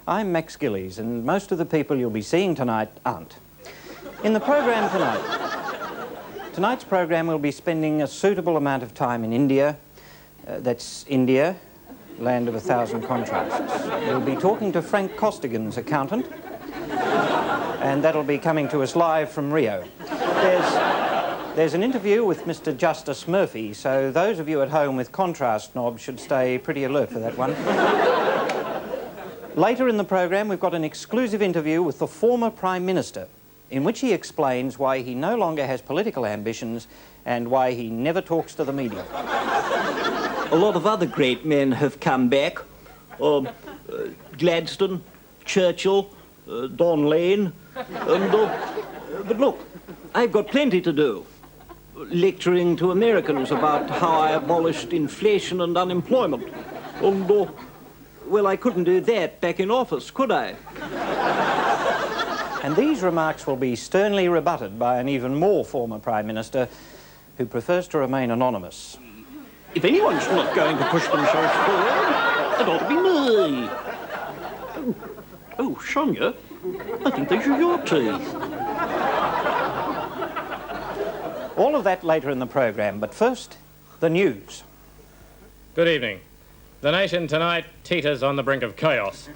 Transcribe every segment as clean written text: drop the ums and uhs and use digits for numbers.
I'm Max Gillies, and most of the people you'll be seeing tonight aren't. In the program tonight's program we'll be spending a suitable amount of time in India. That's India, land of 1,000 contrasts. We'll be talking to Frank Costigan's accountant, and that'll be coming to us live from Rio. There's an interview with Mr. Justice Murphy, so those of you at home with contrast knobs should stay pretty alert for that one. Later in the program, we've got an exclusive interview with the former Prime Minister, in which he explains why he no longer has political ambitions and why he never talks to the media. A lot of other great men have come back. Gladstone, Churchill, Don Lane, and... but look, I've got plenty to do. Lecturing to Americans about how I abolished inflation and unemployment. And, well, I couldn't do that back in office, could I? And these remarks will be sternly rebutted by an even more former Prime Minister who prefers to remain anonymous. If anyone's not going to push themselves forward, it ought to be me. Oh, Sonia, I think these are your teeth. All of that later in the program, but first, the news. Good evening. The nation tonight teeters on the brink of chaos.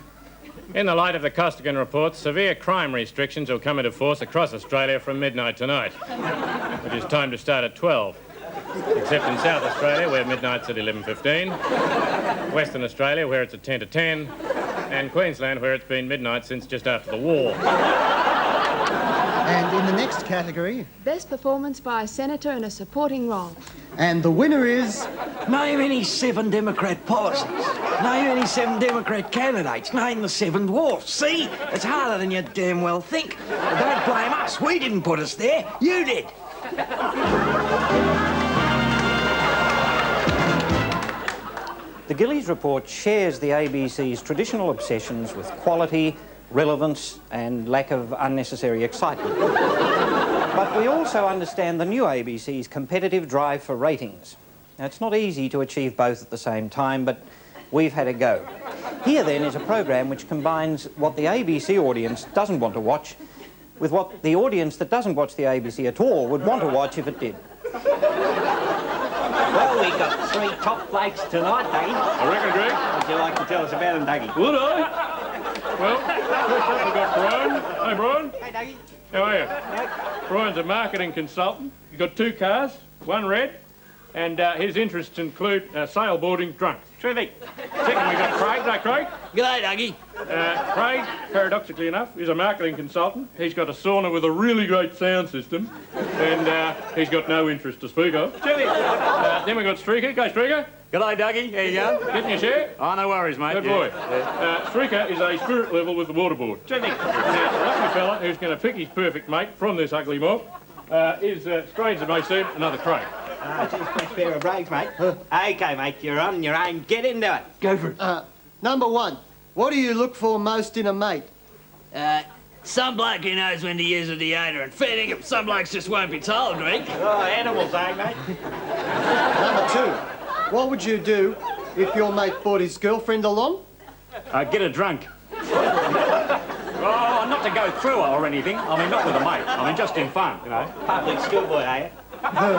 In the light of the Costigan report, severe crime restrictions will come into force across Australia from midnight tonight, which is time to start at 12. Except in South Australia, where midnight's at 11:15, Western Australia, where it's at 10 to 10, and Queensland, where it's been midnight since just after the war. And in the next category... Best performance by a senator in a supporting role. And the winner is... Name any 7 Democrat policies. Name any 7 Democrat candidates. Name the 7 dwarfs. See? It's harder than you damn well think. But don't blame us. We didn't put us there. You did. The Gillies report shares the ABC's traditional obsessions with quality, relevance and lack of unnecessary excitement. But we also understand the new ABC's competitive drive for ratings. Now, it's not easy to achieve both at the same time, but we've had a go. Here, then, is a program which combines what the ABC audience doesn't want to watch with what the audience that doesn't watch the ABC at all would want to watch if it did. Well, we've got 3 top blokes tonight, Dougie. I reckon, Greg. Would you like to tell us about them, Dougie? Would I? Well, first up we've got Brian. Hey, Brian. Hey, Dougie. How are you? Brian's a marketing consultant. He's got 2 cars, one red, and his interests include sailboarding drunk. Terrific. Second, we've got Craig. Hey, Craig. G'day, Dougie. Craig, paradoxically enough, is a marketing consultant. He's got a sauna with a really great sound system, and he's got no interest to speak of. Terrific. Then we've got Streaker. Go, Streaker. G'day, Dougie. How you going? Getting your share? Oh, no worries, mate. Good boy. Streaker is a spirit level with the waterboard. Terrific. Now, the lucky fella who's going to pick his perfect mate from this ugly mob is, strange as it may seem, another Craig. Just a pair of brakes, mate. OK, mate, you're on your own. Get into it. Go for it. Number 1. What do you look for most in a mate? Some bloke who knows when to use a deodorant. Fair dinkum, some blokes just won't be told, Greg. Oh, animals, eh, mate? Number 2. What would you do if your mate brought his girlfriend along? Get her drunk. Oh, not to go through her or anything. I mean, not with a mate. I mean, just in fun, you know. Public schoolboy, are you? No,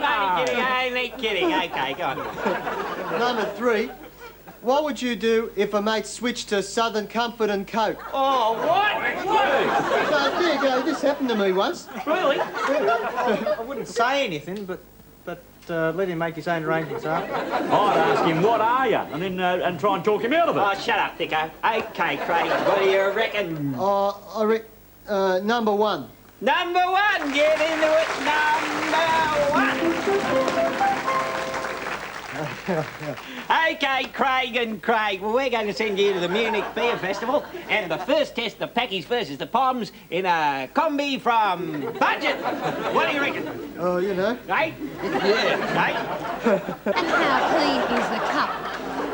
I'm only kidding. OK, go on. Number 3. What would you do if a mate switched to Southern Comfort and Coke? Oh, what? There you go. This happened to me once. Really? I wouldn't say anything, but let him make his own arrangements after. I'd ask him, what are you? And then and try and talk him out of it. Oh, shut up, Dicko. OK, Craig, what do you reckon? Number 1. Number 1, get into it, number 1. OK, Craig and Craig, well, we're going to send you to the Munich Beer Festival, and the first test of Packies versus the Poms in a combi from Budget. What do you reckon? Oh, you know. Right? Yeah, right? And how clean is the cup?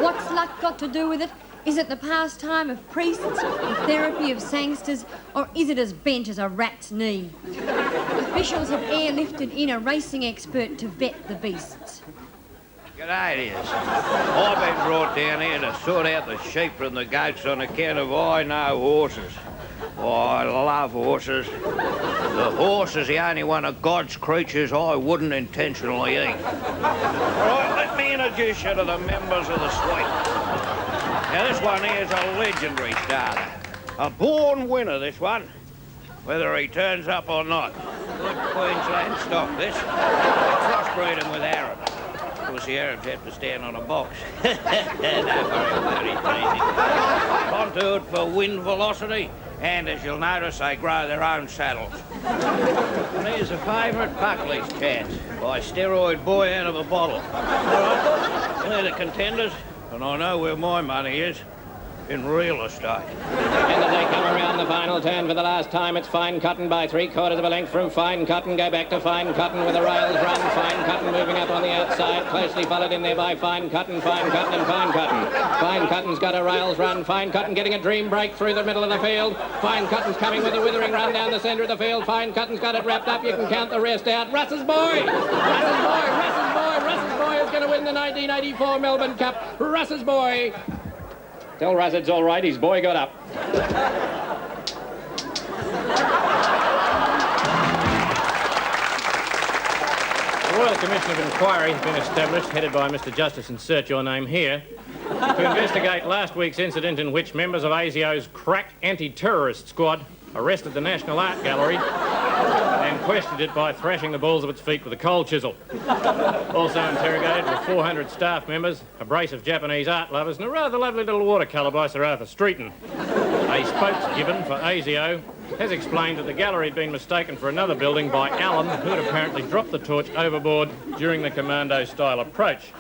What's luck got to do with it? Is it the pastime of priests, the therapy of sangsters, or is it as bent as a rat's knee? Officials have airlifted in a racing expert to vet the beasts. G'day, dears. I've been brought down here to sort out the sheep from the goats on account of I know horses. Oh, I love horses. The horse is the only one of God's creatures I wouldn't intentionally eat. All right, let me introduce you to the members of the suite. Now, this one here's a legendary starter. A born winner, this one, whether he turns up or not. Good Queensland stock, this. Crossbreed him with Arabs. Of course, the Arabs have to stand on a box. Don't worry about it, easy. Onto it for wind velocity, and as you'll notice, they grow their own saddles. And here's a favourite, Buckley's chance, by Steroid Boy out of a bottle. All right, they're the contenders, and I know where my money is. In real estate. And as they come around the final turn for the last time, it's Fine Cotton by 3/4 of a length from Fine Cotton. Go back to Fine Cotton with a rails run. Fine Cotton moving up on the outside, closely followed in there by Fine Cotton, and Fine Cotton. Fine Cotton's got a rails run. Fine Cotton getting a dream break through the middle of the field. Fine Cotton's coming with a withering run down the centre of the field. Fine Cotton's got it wrapped up. You can count the rest out. Russ's boy! Russ's boy is going to win the 1984 Melbourne Cup. Russ's boy! Tell Russ it's all right, his boy got up. The Royal Commission of Inquiry has been established, headed by Mr Justice, insert your name here, to investigate last week's incident in which members of ASIO's crack anti-terrorist squad arrested the National Art Gallery and questioned it by thrashing the balls of its feet with a coal chisel. Also interrogated were 400 staff members, a brace of Japanese art lovers, and a rather lovely little watercolour by Sir Arthur Streeton. A spokesgiven for ASIO has explained that the gallery had been mistaken for another building by Allen, who had apparently dropped the torch overboard during the commando-style approach.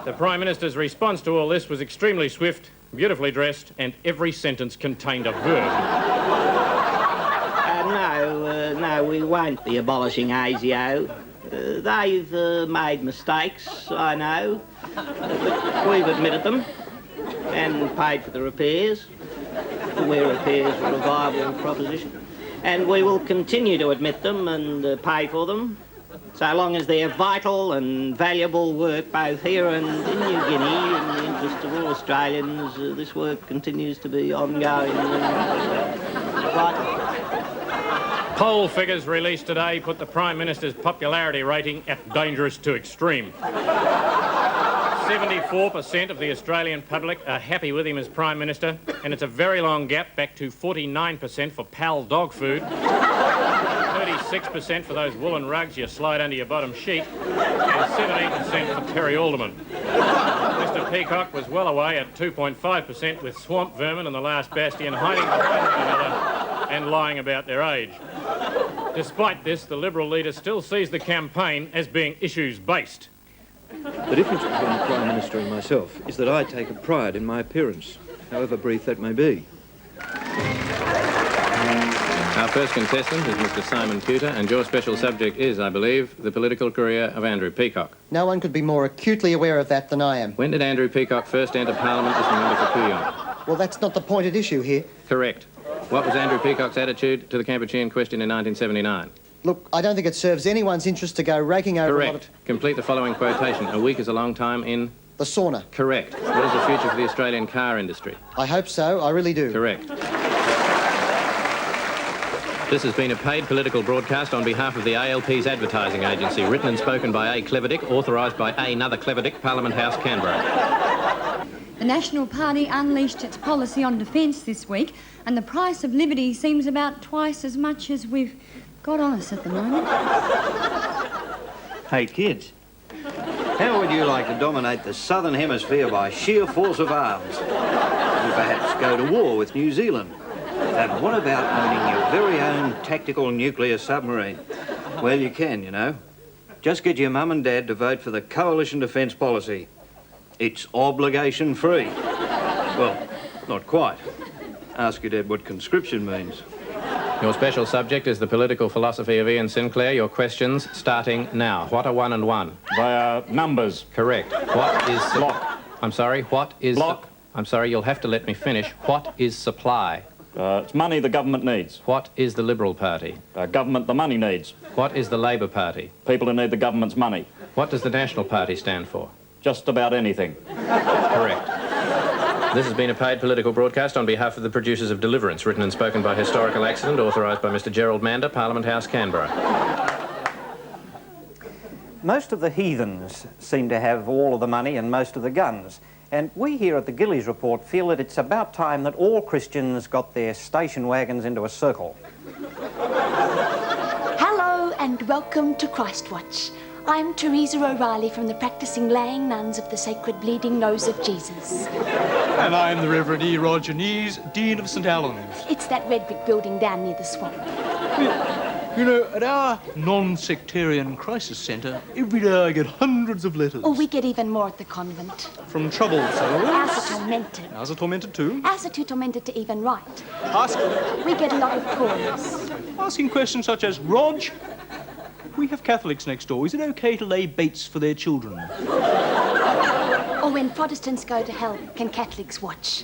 The Prime Minister's response to all this was extremely swift, beautifully dressed, and every sentence contained a verb. No, we won't be abolishing ASIO. They've made mistakes, I know. But we've admitted them and paid for the repairs, where repairs were a viable proposition. And we will continue to admit them and pay for them, so long as they're vital and valuable work both here and in New Guinea. In the interest of all Australians, this work continues to be ongoing and vital. Poll figures released today put the Prime Minister's popularity rating at dangerous to extreme. 74% of the Australian public are happy with him as Prime Minister, and it's a very long gap back to 49% for PAL dog food, 36% for those woolen rugs you slide under your bottom sheet, and 17% for Terry Alderman. Mr Peacock was well away at 2.5%, with swamp vermin and the last bastion hiding behind one another and lying about their age. Despite this, the Liberal leader still sees the campaign as being issues-based. The difference between the Prime Minister and myself is that I take a pride in my appearance, however brief that may be. Our first contestant is Mr Simon Pewter, and your special subject is, I believe, the political career of Andrew Peacock. No one could be more acutely aware of that than I am. When did Andrew Peacock first enter Parliament as the member for Kooyong? Well, that's not the point at issue here. Correct. What was Andrew Peacock's attitude to the Kampuchean question in 1979? Look, I don't think it serves anyone's interest to go raking over a lot of... Correct. Complete the following quotation. A week is a long time in... The sauna. Correct. What is the future for the Australian car industry? I hope so. I really do. Correct. This has been a paid political broadcast on behalf of the ALP's advertising agency, written and spoken by A. Cleverdick, authorised by another Cleverdick, Parliament House, Canberra. The National Party unleashed its policy on defence this week, and the price of liberty seems about twice as much as we've got on us at the moment. Hey, kids, how would you like to dominate the Southern Hemisphere by sheer force of arms? Or perhaps go to war with New Zealand? And what about owning your very own tactical nuclear submarine? Well, you can, you know. Just get your mum and dad to vote for the Coalition Defence Policy. It's obligation-free. Well, not quite. Ask your dad what conscription means. Your special subject is the political philosophy of Ian Sinclair. Your questions starting now. What are 1 and 1? They are numbers. Correct. What is... Block. I'm sorry, what is... Block. I'm sorry, you'll have to let me finish. What is supply? It's money the government needs. What is the Liberal Party? Government the money needs. What is the Labor Party? People who need the government's money. What does the National Party stand for? Just about anything. Correct. This has been a paid political broadcast on behalf of the producers of Deliverance, written and spoken by Historical Accident, authorised by Mr Gerald Mander, Parliament House, Canberra. Most of the heathens seem to have all of the money and most of the guns. And we here at the Gillies Report feel that it's about time that all Christians got their station wagons into a circle. Hello and welcome to Christwatch. I'm Teresa O'Reilly from the practising laying nuns of the Sacred Bleeding Nose of Jesus. And I'm the Reverend E. Roger Nees, Dean of St Albans. It's that red brick building down near the swamp. You know, at our non-sectarian crisis centre, every day I get hundreds of letters. Oh, we get even more at the convent. From troubled souls. Ours are tormented. Ours are tormented too. Ours are too tormented to even write. Ask. We get a lot of calls. Asking questions such as, Rog, we have Catholics next door. Is it okay to lay baits for their children? Or when Protestants go to hell, can Catholics watch?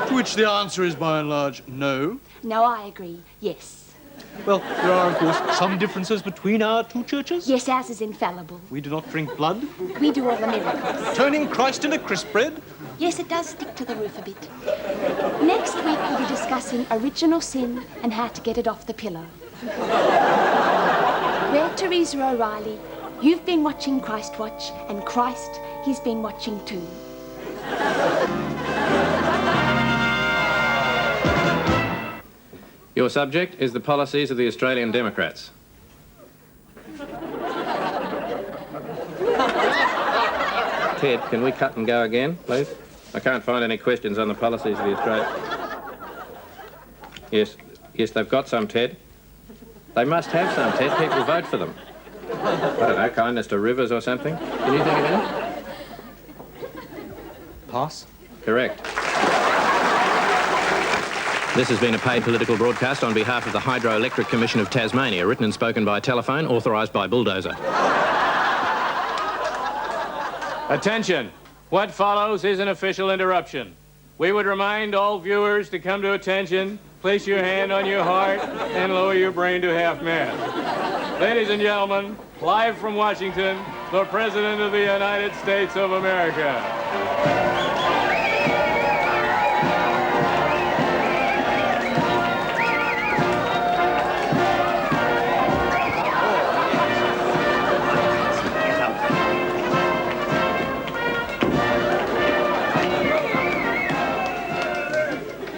To which the answer is, by and large, no. No, I agree. Yes. Well, there are, of course, some differences between our two churches. Yes, ours is infallible. We do not drink blood. We do all the miracles. Turning Christ into crisp bread. Yes, it does stick to the roof a bit. Next week, we'll be discussing original sin and how to get it off the pillow. We're Teresa O'Reilly. You've been watching Christwatch, and Christ, he's been watching too. Your subject is the policies of the Australian Democrats. Ted, can we cut and go again, please? I can't find any questions on the policies of the Australian... Yes, they've got some, Ted. They must have some, Ted. People vote for them. I don't know, kindness to rivers or something. Can you think of any? Pass. Correct. This has been a paid political broadcast on behalf of the Hydroelectric Commission of Tasmania, written and spoken by telephone, authorised by Bulldozer. Attention! What follows is an official interruption. We would remind all viewers to come to attention, place your hand on your heart, and lower your brain to half-mast. Ladies and gentlemen, live from Washington, the President of the United States of America.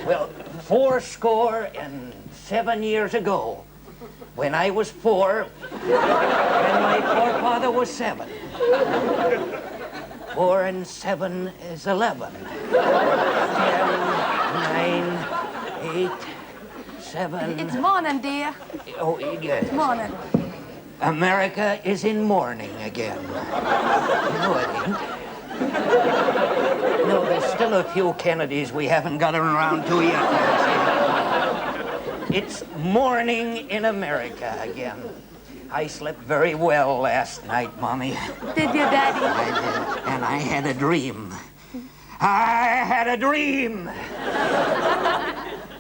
Well, 7 years ago, when I was 4, and my forefather was 7. 4 and 7 is 11. 10, 9, 8, 7. It's morning, dear. Oh, yes. It's morning. America is in mourning again. No, it ain't. No, there's still a few Kennedys we haven't gotten around to yet, Nancy. It's morning in America again. I slept very well last night, Mommy. Did you, Daddy? I did, and I had a dream. I had a dream.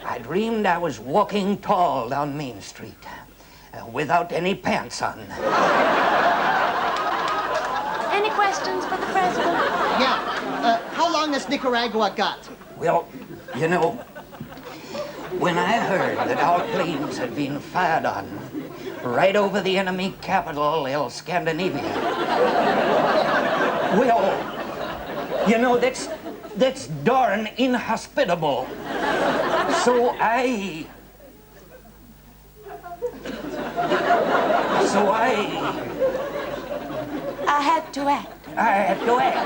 I dreamed I was walking tall down Main Street without any pants on. Any questions for the President? Yeah. How long has Nicaragua got? Well, you know, when I heard that our planes had been fired on right over the enemy capital, El Scandinavia, well, you know, that's darn inhospitable. So I had to act. I had to act.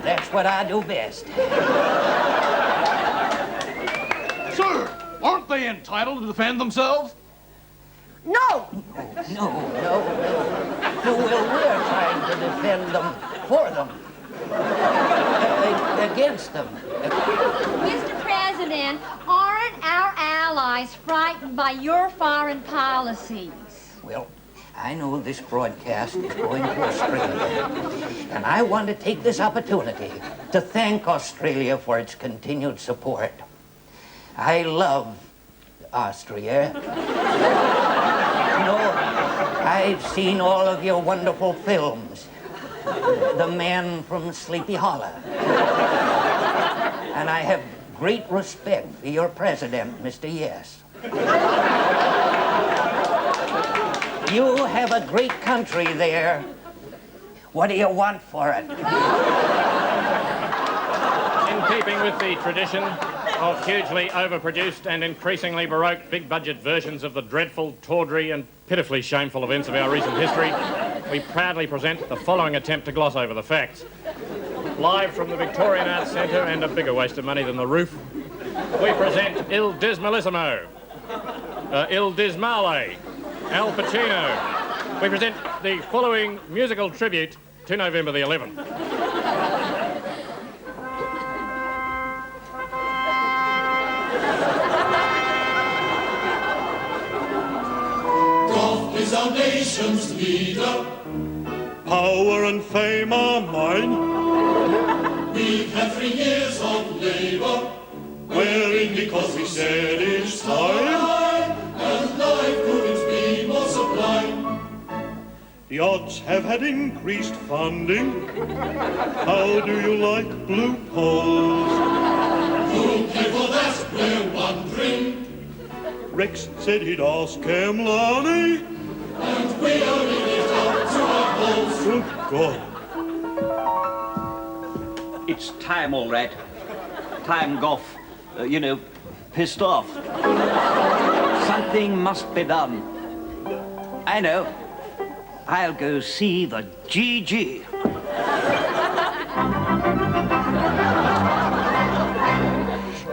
That's what I do best. Sir, aren't they entitled to defend themselves? No! No. Well, we're trying to defend them for them. Against them. Mr. President, aren't our allies frightened by your foreign policies? Well, I know this broadcast is going to Australia, and I want to take this opportunity to thank Australia for its continued support. I love Austria. You know, I've seen all of your wonderful films. The Man from Sleepy Hollow. And I have great respect for your president, Mr. Yes. You have a great country there. What do you want for it? In keeping with the tradition of hugely overproduced and increasingly baroque big-budget versions of the dreadful, tawdry and pitifully shameful events of our recent history, we proudly present the following attempt to gloss over the facts. Live from the Victorian Arts Centre, and a bigger waste of money than the roof, we present Il Dismalissimo, Il Dismale, Al Pacino. We present the following musical tribute to November the 11th. God is our nation's leader. Power and fame are mine. We've had 3 years of labour, Wearing because we said it's time. and life couldn't be more sublime. The odds have had increased funding. How do you like blue polls? Who'll pay for that, we're wondering, Rex said he'd ask Kemlani. and we are in it up to our balls. Good God. It's time, all right. Time Gough, pissed off. Something must be done. I know. I'll go see the GG.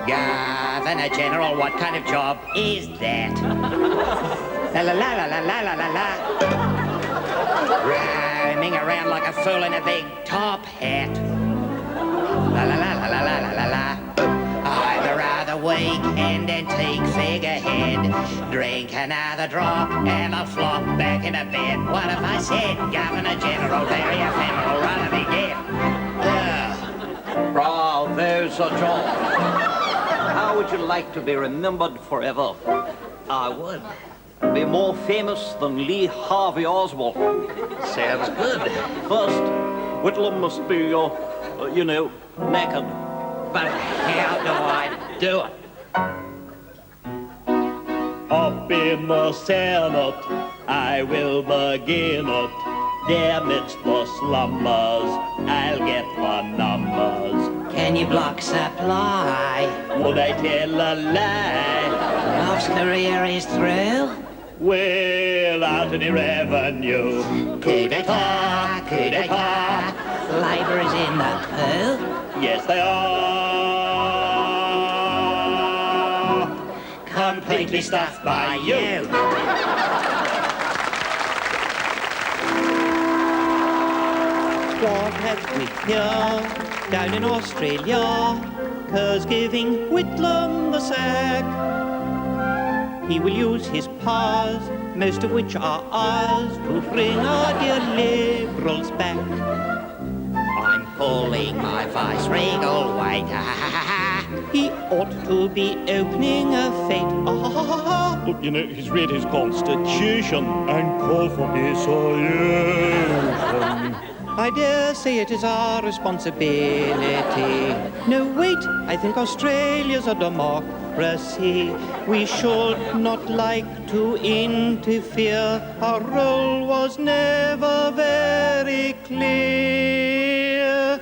Governor General, what kind of job is that? La la la la la la la la la. Roaming around like a fool in a big top hat. La la la la la la la la la. I'm a rather weak and antique figurehead. Drink another drop and I'll flop back into bed. What have I said? Governor General, very ephemeral, rather be dead. There's a job. How would you like to be remembered forever? I would. Be more famous than Lee Harvey Oswald. Sounds good. First, Whitlam must be, naked. But how do I do it? Up in the Senate, I will begin it. There midst the slumbers, I'll get the numbers. Can you block supply? Would I tell a lie? Love's career is through? Without any revenue. Coup d'etat, coup d'etat. Labour is in the poo? Yes, they are. Completely stuffed by you. God has me here, down in Australia, 'cause giving Whitlam the sack. He will use his paws, most of which are ours, to bring our dear Liberals back. I'm pulling my vice-regal weight. He ought to be opening a fete. Look, he's read his constitution and called for dissolution. I dare say it is our responsibility. No, wait, I think Australia's a democracy. We should not like to interfere. Our role was never very clear.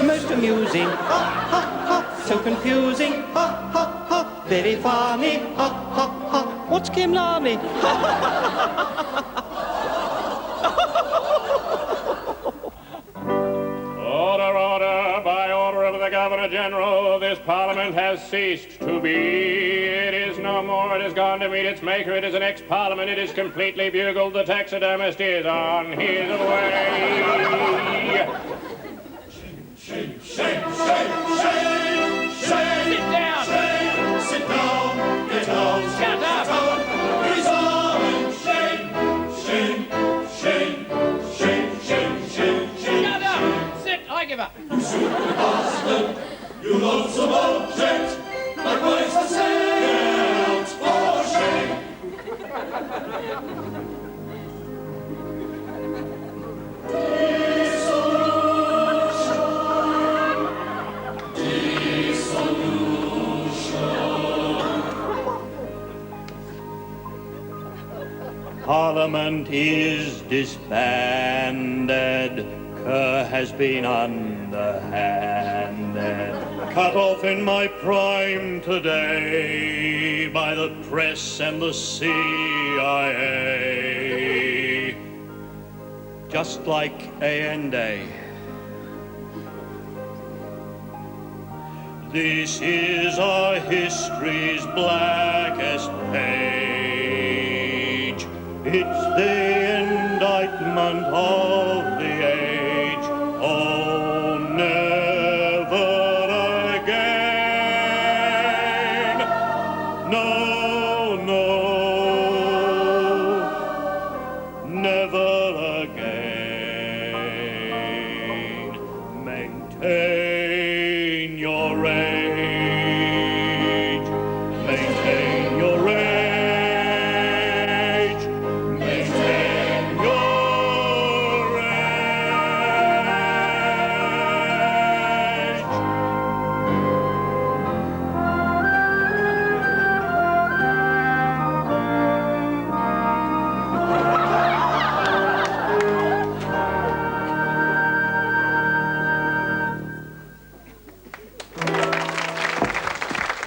Most amusing, ha, ha, ha, so confusing, ha, ha, ha, very funny, ha, ha, ha. What's Kimlani? Ha, ha, ha, ha. Order, by order of the Governor-General, this Parliament has ceased to be. It is no more, it has gone to meet its maker, it is an ex-Parliament, it is completely bugled, the taxidermist is on his way. Shame, shame, shame, shame, shame. Sit down. Shame, sit down, get out, Shut up. Resign, shame, shame. You lonesome object, likewise I say out for shame. Parliament is disbanded. Kerr has been underhanded. Cut off in my prime today by the press and the CIA. Just like Allende. This is our history's blackest page. It's the indictment of the age. Oh, never again. No, no, never again. Maintain your rage. Maintain your rage.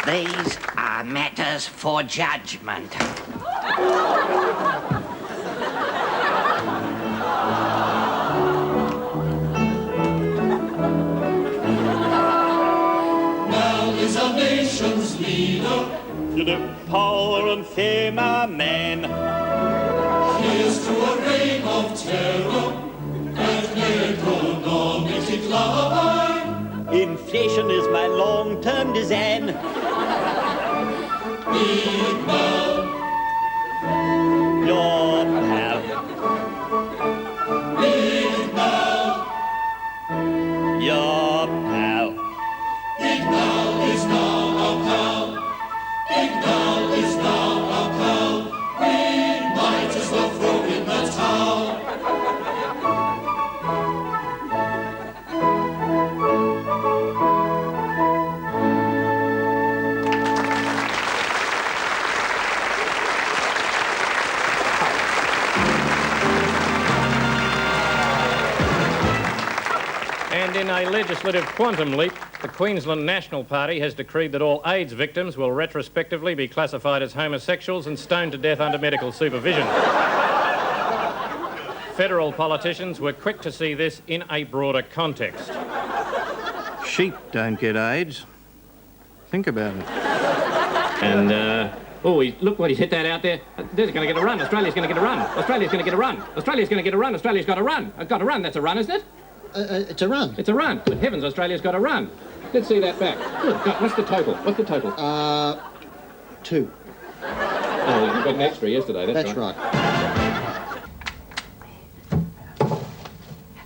These are matters for judgment. Now is our nation's leader. To the power and fame our men. Here's to a reign of terror and economic decline. Inflation is my long-term design. Big man, Your pal. big man, Your pal. big man is now our pal. Big man is now our pal. We might as well throw in the towel. And in a legislative quantum leap, the Queensland National Party has decreed that all AIDS victims will retrospectively be classified as homosexuals and stoned to death under medical supervision. Federal politicians were quick to see this in a broader context. Sheep don't get AIDS. Think about it. And, look what he's hit that out there. There's going to get a run. Australia's going to get a run. Australia's going to get a run. Australia's going to get a run. Australia's got a run. Got a run. That's a run, isn't it? It's a run. It's a run. Good heavens, Australia's got a run. Let's see that back. Good God, what's the total? What's the total? 2. Oh, you got an extra yesterday, That's right.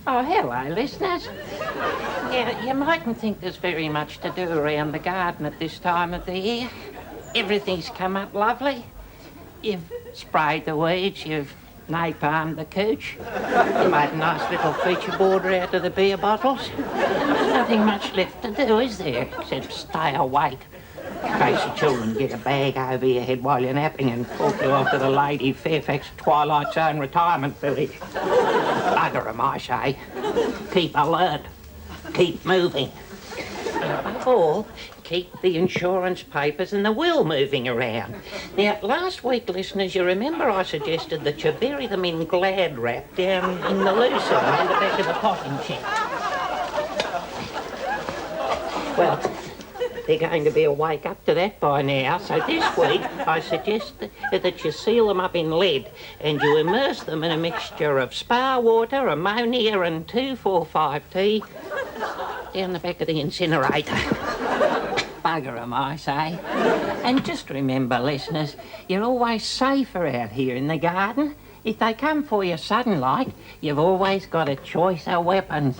Oh, hello, listeners. Yeah, you mightn't think there's very much to do around the garden at this time of the year. Everything's come up lovely. You've sprayed the weeds, you've napalmed the cooch. You made a nice little feature border out of the beer bottles. There's nothing much left to do, is there, except stay awake. In case the children get a bag over your head while you're napping and talk you off to the Lady Fairfax Twilight Zone retirement village. Bugger 'em, I say. Keep alert. Keep moving. And above all, keep the insurance papers and the will moving around. Now, last week, listeners, you remember I suggested that you bury them in glad wrap down in the lucerne at the back of the potting shed. Well, they're going to be awake up to that by now, so this week I suggest that you seal them up in lead and you immerse them in a mixture of spa water, ammonia and 2,4,5-T down the back of the incinerator. Bugger 'em, I say. And just remember, listeners, you're always safer out here in the garden If they come for you sudden like, you've always got a choice of weapons.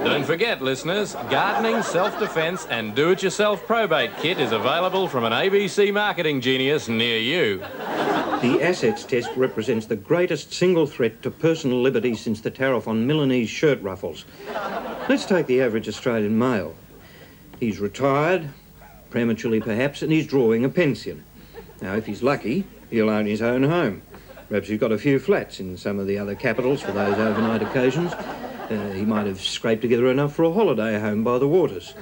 Don't forget, listeners, gardening, self-defence and do-it-yourself probate kit is available from an ABC marketing genius near you. The assets test represents the greatest single threat to personal liberty since the tariff on Milanese shirt ruffles. Let's take the average Australian male. He's retired, prematurely perhaps, and he's drawing a pension. Now, if he's lucky, he'll own his own home. Perhaps he's got a few flats in some of the other capitals for those overnight occasions. He might have scraped together enough for a holiday home by the waters,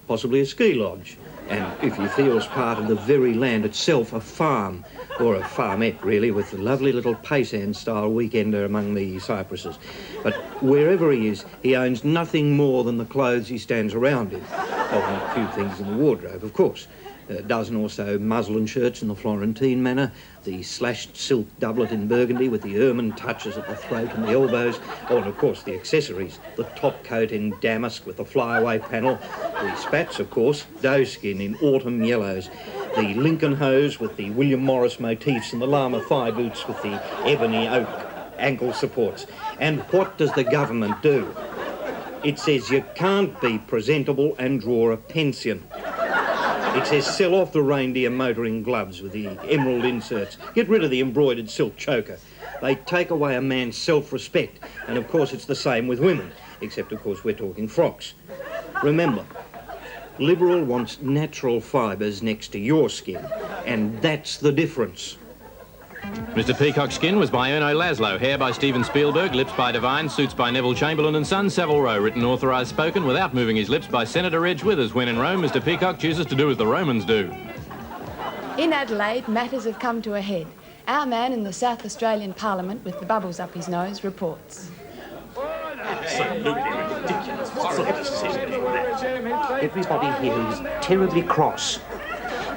possibly a ski lodge. And if he feels part of the very land itself, a farm, or a farmette, really, with a lovely little Paysan-style weekender among the cypresses. But wherever he is, he owns nothing more than the clothes he stands around in. Oh, and a few things in the wardrobe, of course. A dozen or so muslin shirts in the Florentine manner, the slashed silk doublet in burgundy with the ermine touches at the throat and the elbows, oh, and of course the accessories, the top coat in damask with the flyaway panel, the spats, of course, doeskin in autumn yellows, the Lincoln hose with the William Morris motifs and the llama thigh boots with the ebony oak ankle supports. And what does the government do? It says you can't be presentable and draw a pension. It says sell off the reindeer motoring gloves with the emerald inserts. Get rid of the embroidered silk choker. They take away a man's self-respect. And of course it's the same with women, except of course we're talking frocks. Remember, Liberal wants natural fibres next to your skin, and that's the difference. Mr. Peacock's Skin was by Erno Laszlo, hair by Steven Spielberg, lips by Devine, suits by Neville Chamberlain and Son, Savile Row, written, authorised, spoken without moving his lips by Senator Reg Withers. When in Rome, Mr. Peacock chooses to do as the Romans do. In Adelaide, matters have come to a head. Our man in the South Australian Parliament with the bubbles up his nose reports. Absolutely ridiculous. Everybody here is terribly cross.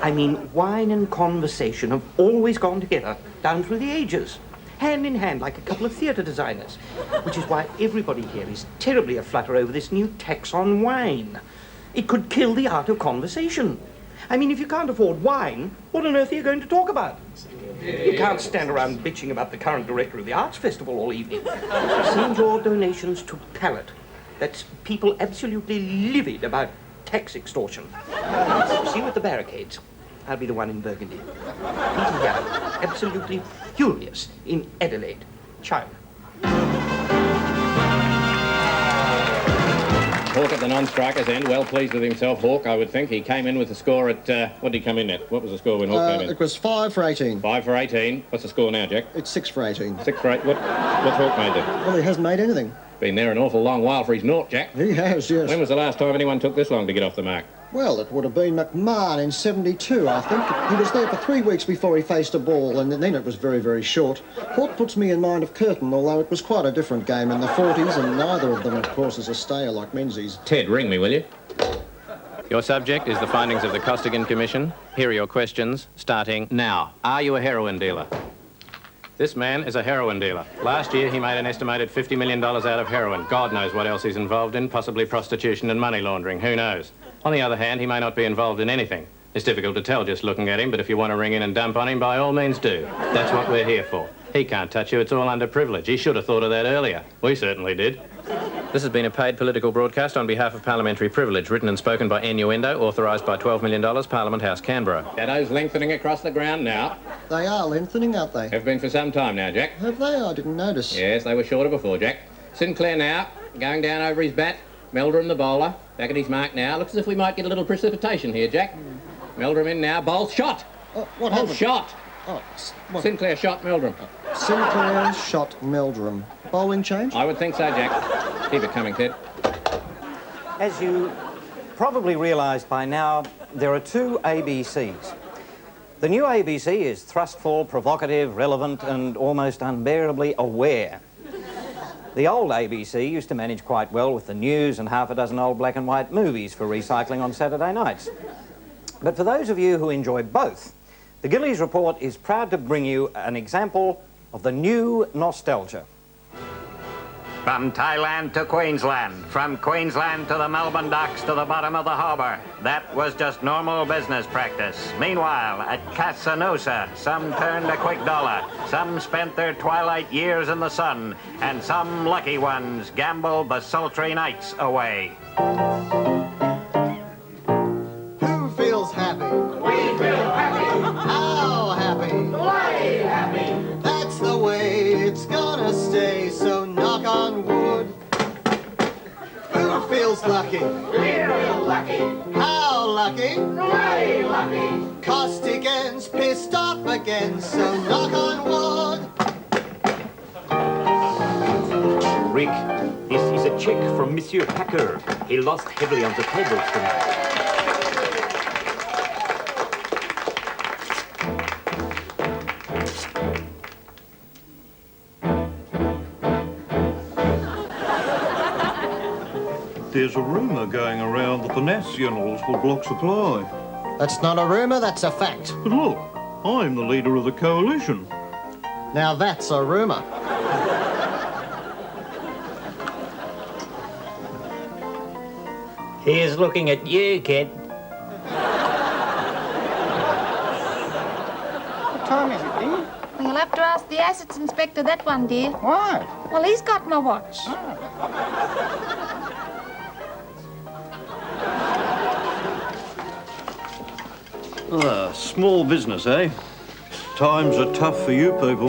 I mean, wine and conversation have always gone together down through the ages, hand in hand like a couple of theatre designers, which is why everybody here is terribly aflutter over this new tax on wine. It could kill the art of conversation. I mean, if you can't afford wine, what on earth are you going to talk about? You can't stand around bitching about the current director of the Arts Festival all evening. Send your donations to Pallet. That's people absolutely livid about tax extortion. See you at the barricades. I'll be the one in Burgundy. Peter Young, absolutely furious in Adelaide, China. Hawke at the non-striker's end, well pleased with himself. Hawke, I would think. He came in with the score at... what did he come in at? What was the score when Hawke came in? It was 5 for 18. 5 for 18. What's the score now, Jack? It's 6 for 18. 6 for 8. What's Hawke made then? Well, he hasn't made anything. Been there an awful long while for his naught, Jack. He has, yes. When was the last time anyone took this long to get off the mark? Well, it would have been McMahon in 72, I think. He was there for 3 weeks before he faced a ball, and then it was very, very short. Hawke puts me in mind of Curtin, although it was quite a different game in the 40s, and neither of them, of course, is a stayer like Menzies. Ted, ring me, will you? Your subject is the findings of the Costigan Commission. Here are your questions, starting now. Are you a heroin dealer? This man is a heroin dealer. Last year, he made an estimated $50 million out of heroin. God knows what else he's involved in, possibly prostitution and money laundering. Who knows? On the other hand, he may not be involved in anything. It's difficult to tell just looking at him, but if you want to ring in and dump on him, by all means do. That's what we're here for. He can't touch you. It's all under privilege. He should have thought of that earlier. We certainly did. This has been a paid political broadcast on behalf of parliamentary privilege, written and spoken by Innuendo, authorised by $12 million, Parliament House, Canberra. Shadows lengthening across the ground now. They are lengthening, aren't they? Have been for some time now, Jack. Have they? I didn't notice. Yes, they were shorter before, Jack. Sinclair now, going down over his bat. Meldrum the bowler, back at his mark now. Looks as if we might get a little precipitation here, Jack. Meldrum in now, bowl shot. What happened? Shot. What? Sinclair shot Meldrum. Sinclair shot Meldrum. Bowling change? I would think so, Jack. Keep it coming, Ted. As you probably realised by now, there are 2 ABCs. The new ABC is thrustful, provocative, relevant and almost unbearably aware. The old ABC used to manage quite well with the news and half a dozen old black and white movies for recycling on Saturday nights. But for those of you who enjoy both, the Gillies report is proud to bring you an example of the new nostalgia. From Thailand to Queensland, from Queensland to the Melbourne docks to the bottom of the harbour. That was just normal business practice. Meanwhile, at Casanosa, some turned a quick dollar, some spent their twilight years in the sun, and some lucky ones gambled the sultry nights away. Who feels happy? We feel happy. How happy? Way happy. That's the way it's gonna stay, so knock on wood. Who feels lucky? We feel lucky. How lucky? Way lucky. Caustic ends pissed off again, so knock on wood. Rick, this is a check from Monsieur Packer. He lost heavily on the tables tonight. There's a rumour going around that the Nationals will block supply. That's not a rumour, that's a fact. But look, I'm the leader of the coalition. Now that's a rumour. He's looking at you, kid. What time is it, dear? Well, you'll have to ask the assets inspector that one, dear. Why? Well, he's got my watch. Small business, eh? Times are tough for you people.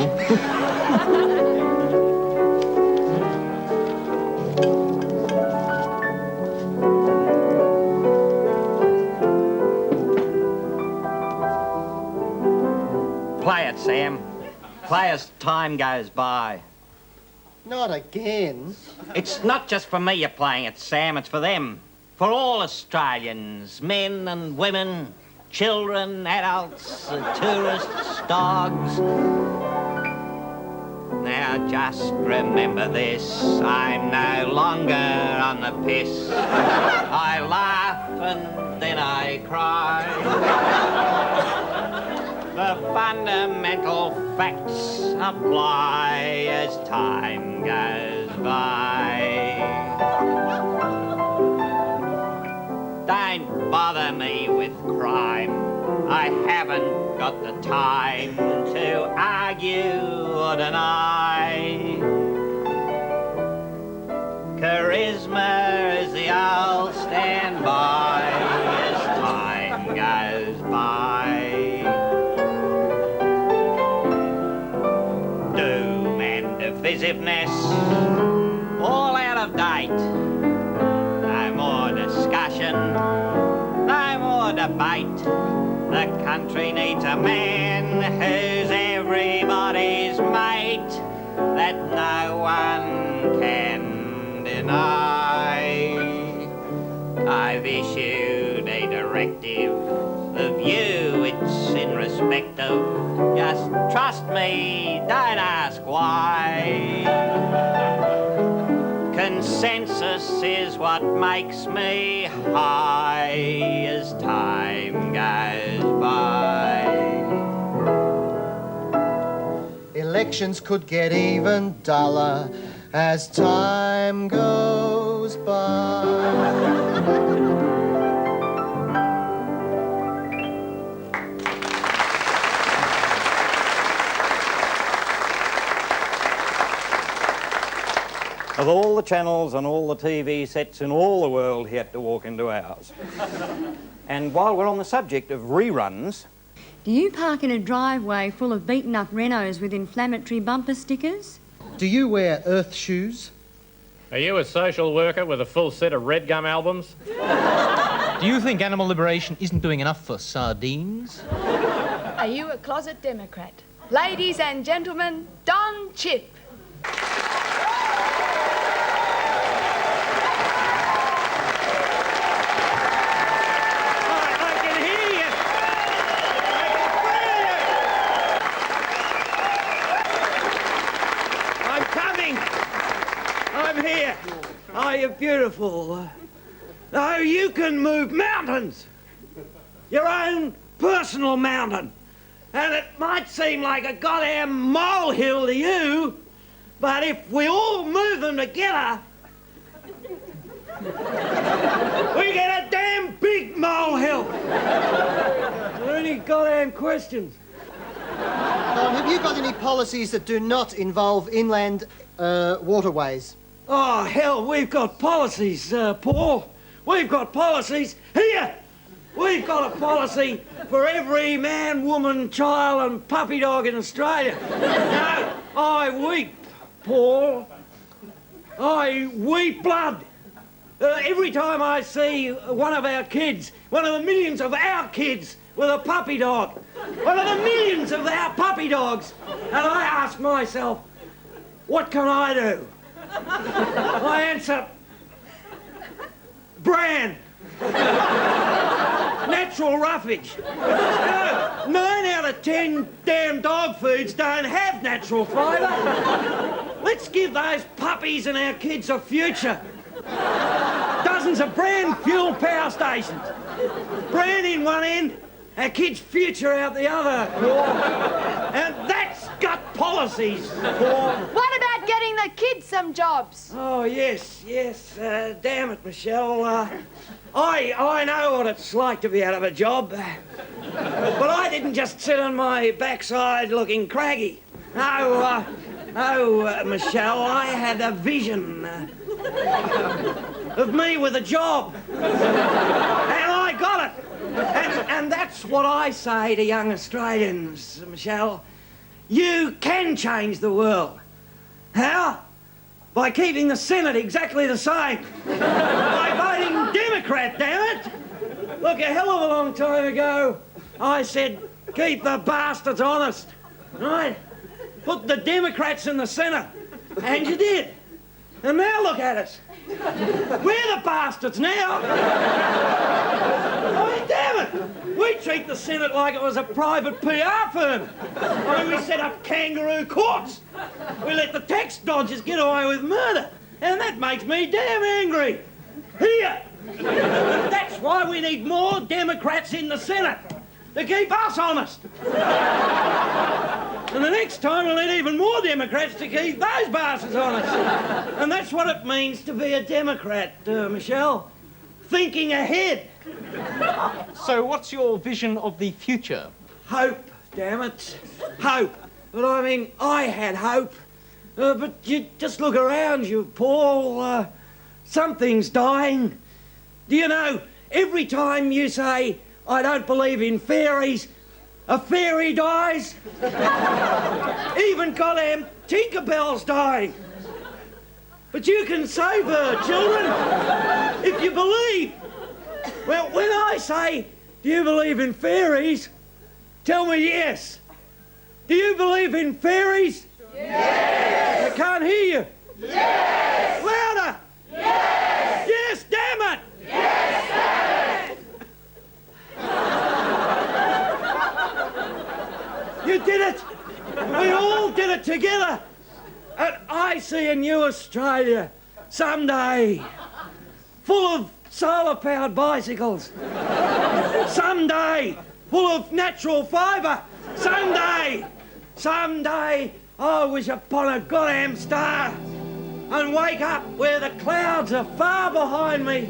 Play it, Sam. Play as time goes by. Not again. It's not just for me you're playing it, Sam. It's for them. For all Australians, men and women, children, adults, tourists, dogs. Now just remember this, I'm no longer on the piss. I laugh and then I cry. The fundamental facts apply as time goes by. Don't bother me with crime. I haven't got the time to argue or deny. Charisma is the old standby as time goes by. Doom and divisiveness, all out of date. No more discussion, no more debate. The country needs a man who's everybody's mate, that no one can deny. I've issued a directive of you, it's in respect of. Just trust me, don't ask why. Consensus is what makes me high as time goes by. Elections could get even duller as time goes by. Of all the channels and all the TV sets in all the world, he had to walk into ours. And while we're on the subject of reruns... Do you park in a driveway full of beaten-up Renaults with inflammatory bumper stickers? Do you wear earth shoes? Are you a social worker with a full set of Red Gum albums? Do you think animal liberation isn't doing enough for sardines? Are you a closet Democrat? Ladies and gentlemen, Don Chip. Oh, you're beautiful. Oh, you can move mountains. Your own personal mountain. And it might seem like a goddamn molehill to you, But if we all move them together, we get a damn big molehill. Are there any goddamn questions? Don, have you got any policies that do not involve inland waterways? Oh, hell, we've got policies, Paul. We've got policies here. We've got a policy for every man, woman, child and puppy dog in Australia. No, I weep, Paul. I weep blood. Every time I see one of our kids, one of the millions of our kids with a puppy dog, one of the millions of our puppy dogs, and I ask myself, what can I do? I answer, bran. Natural roughage. You know, 9 out of 10 damn dog foods don't have natural flavour. Let's give those puppies and our kids a future. Dozens of bran-fueled power stations. Bran in one end, our kids' future out the other. And that's got policies. What about getting the kids some jobs? Oh, yes. Damn it, Michelle. I know what it's like to be out of a job. But I didn't just sit on my backside looking craggy. No, Michelle, I had a vision of me with a job. And I got it. And that's what I say to young Australians, Michelle. You can change the world. How? By keeping the Senate exactly the same. By voting Democrat, damn it! Look, a hell of a long time ago, I said, keep the bastards honest, right? Put the Democrats in the Senate. And you did. And now look at us. We're the bastards now. I mean, damn it. We treat the Senate like it was a private PR firm. I mean, we set up kangaroo courts. We let the tax dodgers get away with murder. And that makes me damn angry. Here. That's why we need more Democrats in the Senate. To keep us honest. And the next time we'll need even more Democrats to keep those bastards honest. And that's what it means to be a Democrat, Michelle. Thinking ahead. So what's your vision of the future? Hope, damn it. Hope. But I mean, I had hope. But you just look around you, Paul. Something's dying. Do you know, every time you say, I don't believe in fairies, a fairy dies. Even goddamn Tinkerbell's dying. But you can save her, children, if you believe. Well, when I say, do you believe in fairies? Tell me yes. Do you believe in fairies? Yes. I can't hear you. Yes. Louder. Yes. Yes, damn it. Yes, damn it. You did it. We all did it together. And I see a new Australia someday, full of solar-powered bicycles. Someday, full of natural fibre. Someday I wish upon a goddamn star and wake up where the clouds are far behind me,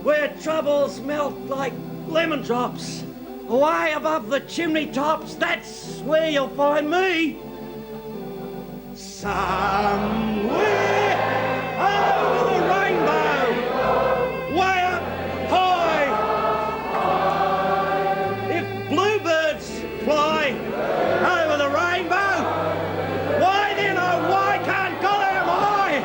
where troubles melt like lemon drops, way above the chimney tops. That's where you'll find me. Somewhere over the rainbow, way up high. If bluebirds fly over the rainbow, why then, oh, why can't goddamn I?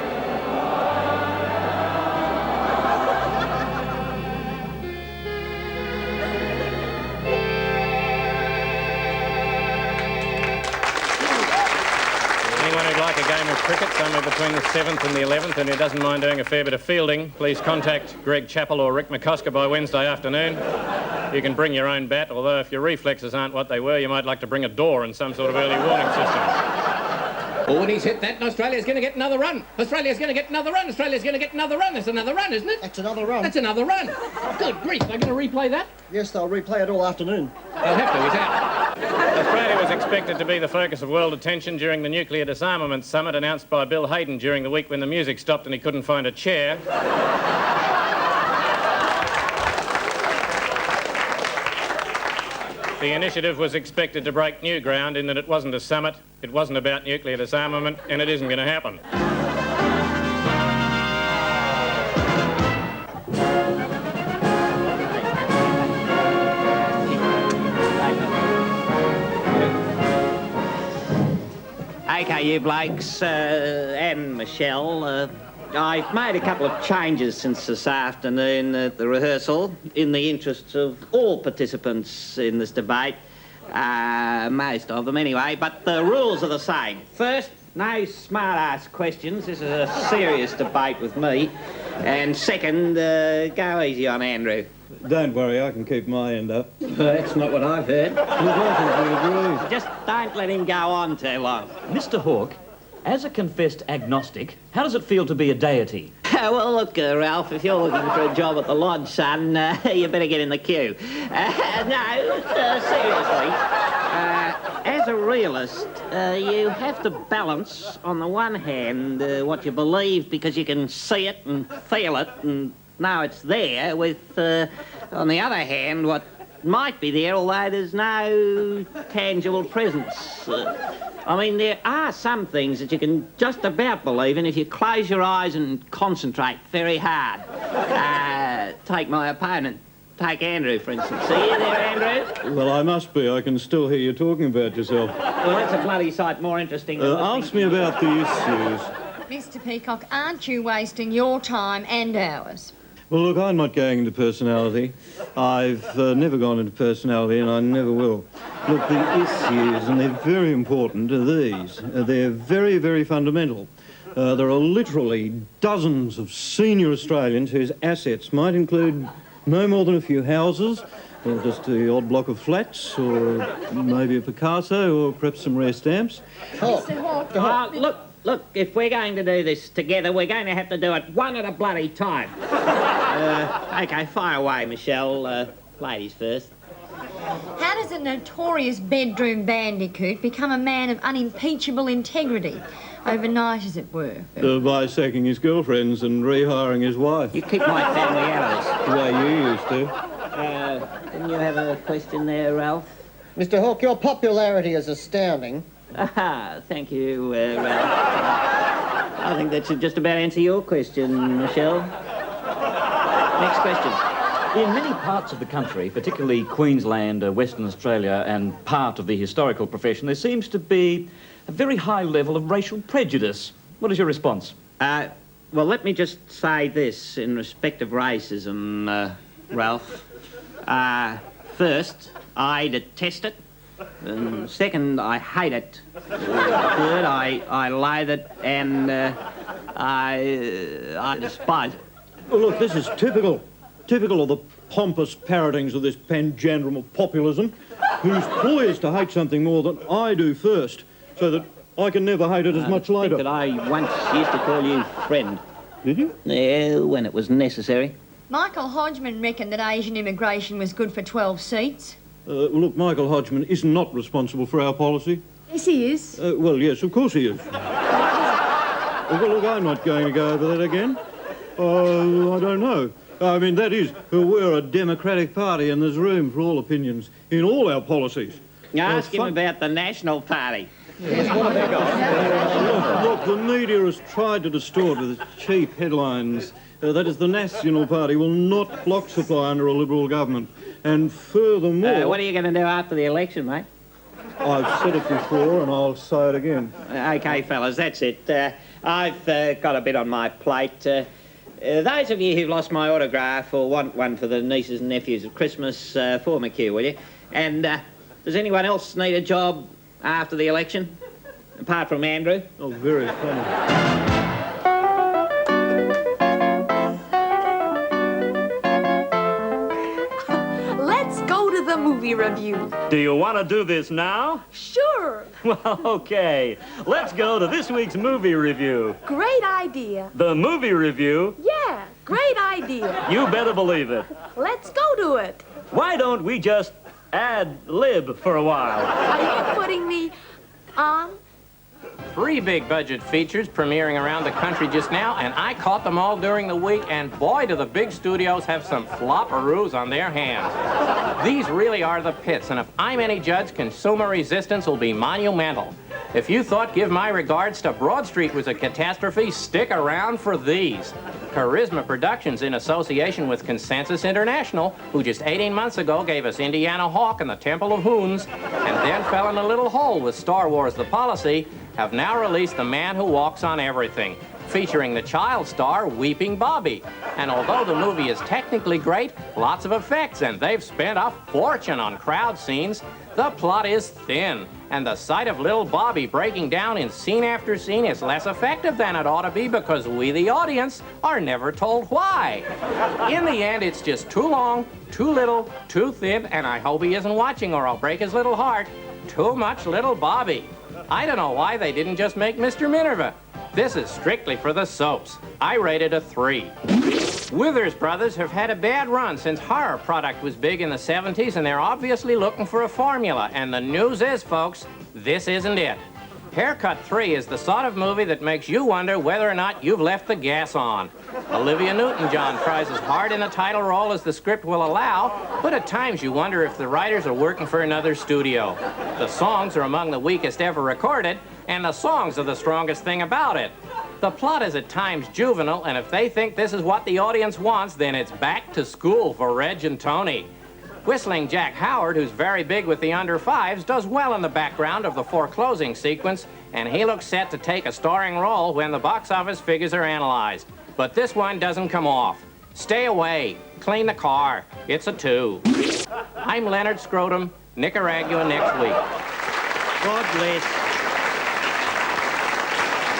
Anyone who'd like a game of cricket somewhere between the 7th and the 11th and who doesn't mind doing a fair bit of fielding, please contact Greg Chappell or Rick McCusker by Wednesday afternoon. You can bring your own bat, although if your reflexes aren't what they were, you might like to bring a door and some sort of early warning system. Oh, and he's hit that, and Australia's going to get another run. Australia's going to get another run. Australia's going to get another run. That's another run, isn't it? That's another run. That's another run. Good grief, they're going to replay that? Yes, they'll replay it all afternoon. They'll have to, he's out. Australia was expected to be the focus of world attention during the nuclear disarmament summit announced by Bill Hayden during the week when the music stopped and he couldn't find a chair. The initiative was expected to break new ground in that it wasn't a summit, it wasn't about nuclear disarmament, and it isn't going to happen. OK, you blokes, and Michelle, I've made a couple of changes since this afternoon at the rehearsal in the interests of all participants in this debate. Most of them anyway, but the rules are the same. First, no smart-ass questions. This is a serious debate with me. And second, go easy on Andrew. Don't worry, I can keep my end up. That's not what I've heard. Agree. Just don't let him go on too long. Mr. Hawke, as a confessed agnostic, how does it feel to be a deity? Well, look, Ralph, if you're looking for a job at the lodge, son, you better get in the queue. Seriously, as a realist, you have to balance, on the one hand, what you believe because you can see it and feel it and know it's there, with, on the other hand, what might be there, although there's no tangible presence. I mean, there are some things that you can just about believe in if you close your eyes and concentrate very hard. Take my opponent. Take Andrew, for instance. See you there, Andrew? Well, I must be. I can still hear you talking about yourself. Well, that's a bloody sight more interesting than ask me about the issues. Mr. Peacock, aren't you wasting your time and ours? Well, look, I'm not going into personality. I've never gone into personality, and I never will. Look, the issues, and they're very important, are these. They're very, very fundamental. There are literally dozens of senior Australians whose assets might include no more than a few houses, or just the odd block of flats, or maybe a Picasso, or perhaps some rare stamps. Look, if we're going to do this together, we're going to have to do it one at a bloody time. OK, fire away, Michelle. Ladies first. How does a notorious bedroom bandicoot become a man of unimpeachable integrity? Overnight, as it were. By sacking his girlfriends and rehiring his wife. You keep my family out of this. The way you used to. Didn't you have a question there, Ralph? Mr. Hawke, your popularity is astounding. Thank you, Ralph. I think that should just about answer your question, Michelle. Next question. In many parts of the country, particularly Queensland, Western Australia, and part of the historical profession, there seems to be a very high level of racial prejudice. What is your response? Well, let me just say this in respect of racism, Ralph. First, I detest it. And second, I hate it. Third, I loathe it, and I despise it. Well, look, this is typical of the pompous parrotings of this panjandrum of populism, whose ploy is to hate something more than I do first, so that I can never hate it as much later. That I once used to call you friend. Did you? Yeah, when it was necessary. Michael Hodgman reckoned that Asian immigration was good for 12 seats. Look, Michael Hodgman is not responsible for our policy. Yes, he is. Well, yes, of course he is. Well, look, I'm not going to go over that again. I don't know. I mean, that is, we're a democratic party and there's room for all opinions in all our policies. Ask him about the National Party. Look, the media has tried to distort with its cheap headlines. That is, the National Party will not block supply under a Liberal government. And furthermore... what are you going to do after the election, mate? I've said it before and I'll say it again. OK, fellas, that's it. I've got a bit on my plate. Those of you who've lost my autograph or want one for the nieces and nephews at Christmas, form a queue, will you? And does anyone else need a job after the election? Apart from Andrew? Oh, very funny. Let's go to the movie review. Do you want to do this now? Sure. Well, okay. Let's go to this week's movie review. Great idea. The movie review? Yeah, great idea. You better believe it. Let's go to it. Why don't we just ad-lib for a while? Are you putting me on? 3 big budget features premiering around the country just now, and I caught them all during the week, and boy, do the big studios have some flopperoos on their hands. These really are the pits, and if I'm any judge, consumer resistance will be monumental. If you thought Give My Regards to Broad Street was a catastrophe, stick around for these. Charisma Productions, in association with Consensus International, who just 18 months ago gave us Indiana Hawk and the Temple of Hoons, and then fell in a little hole with Star Wars: The Policy, have now released The Man Who Walks on Everything, featuring the child star Weeping Bobby. And although the movie is technically great, lots of effects, and they've spent a fortune on crowd scenes, the plot is thin, and the sight of little Bobby breaking down in scene after scene is less effective than it ought to be because we, the audience, are never told why. In the end, it's just too long, too little, too thin, and I hope he isn't watching or I'll break his little heart. Too much little Bobby. I don't know why they didn't just make Mr. Minerva. This is strictly for the soaps. I rated a 3. Withers Brothers have had a bad run since horror product was big in the 70s, and they're obviously looking for a formula. And the news is, folks, this isn't it. Haircut 3 is the sort of movie that makes you wonder whether or not you've left the gas on. Olivia Newton-John tries as hard in a title role as the script will allow, but at times you wonder if the writers are working for another studio. The songs are among the weakest ever recorded, and the songs are the strongest thing about it. The plot is at times juvenile, and if they think this is what the audience wants, then it's back to school for Reg and Tony. Whistling Jack Howard, who's very big with the under-5s, does well in the background of the foreclosing sequence, and he looks set to take a starring role when the box office figures are analyzed. But this one doesn't come off. Stay away. Clean the car. It's a 2. I'm Leonard Scrotum, Nicaragua next week. God bless.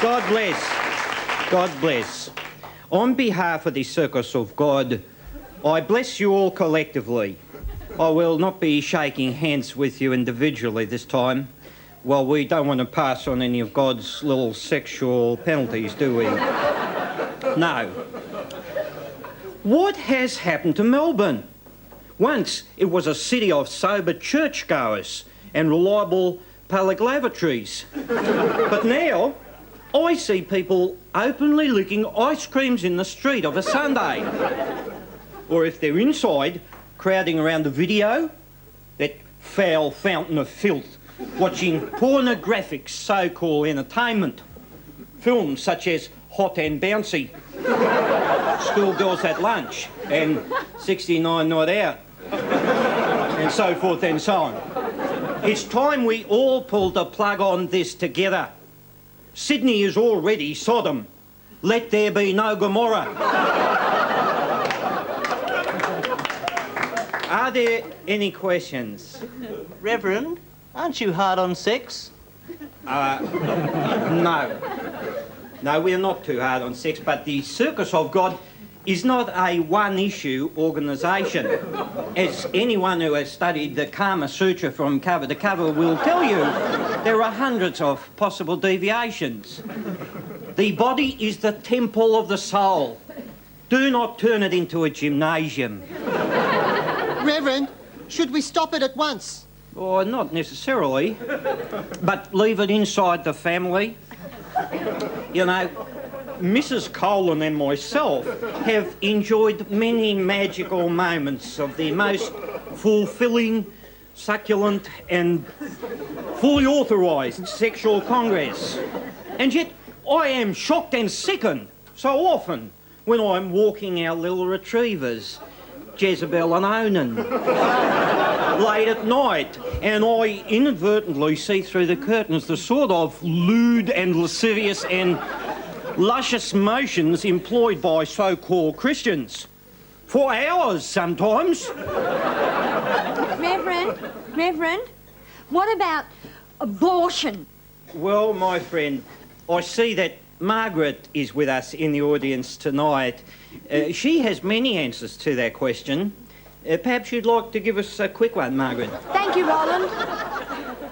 God bless. God bless. On behalf of the Circus of God, I bless you all collectively. I will not be shaking hands with you individually this time. Well, we don't want to pass on any of God's little sexual penalties, do we? No. What has happened to Melbourne? Once it was a city of sober churchgoers and reliable public lavatories. But now I see people openly licking ice creams in the street of a Sunday. Or if they're inside, crowding around the video, that foul fountain of filth, watching pornographic so-called entertainment. Films such as Hot and Bouncy, Schoolgirls at Lunch, and 69 Not Out, and so forth and so on. It's time we all pulled the plug on this together. Sydney is already Sodom. Let there be no Gomorrah. Are there any questions? Reverend, aren't you hard on sex? No. No, we're not too hard on sex, but the Circus of God is not a one-issue organisation. As anyone who has studied the Kama Sutra from cover to cover will tell you, there are hundreds of possible deviations. The body is the temple of the soul. Do not turn it into a gymnasium. Reverend, should we stop it at once? Oh, not necessarily, but leave it inside the family. You know, Mrs. Colin and myself have enjoyed many magical moments of the most fulfilling, succulent and fully authorised sexual congress. And yet I am shocked and sickened so often when I'm walking our little retrievers, Jezebel and Onan, late at night, and I inadvertently see through the curtains the sort of lewd and lascivious and luscious motions employed by so-called Christians. For hours, sometimes. Reverend, what about abortion? Well, my friend, I see that Margaret is with us in the audience tonight. She has many answers to that question. Perhaps you'd like to give us a quick one, Margaret. Thank you, Roland.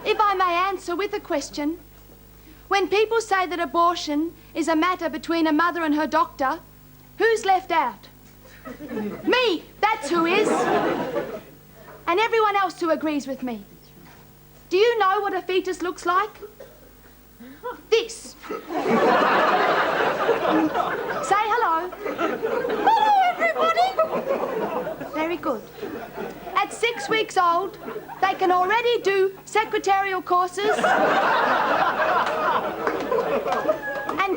If I may answer with a question. When people say that abortion is a matter between a mother and her doctor, who's left out? Me, that's who is. And everyone else who agrees with me. Do you know what a fetus looks like? This. Say hello. Hello, everybody. Very good. At 6 weeks old, they can already do secretarial courses and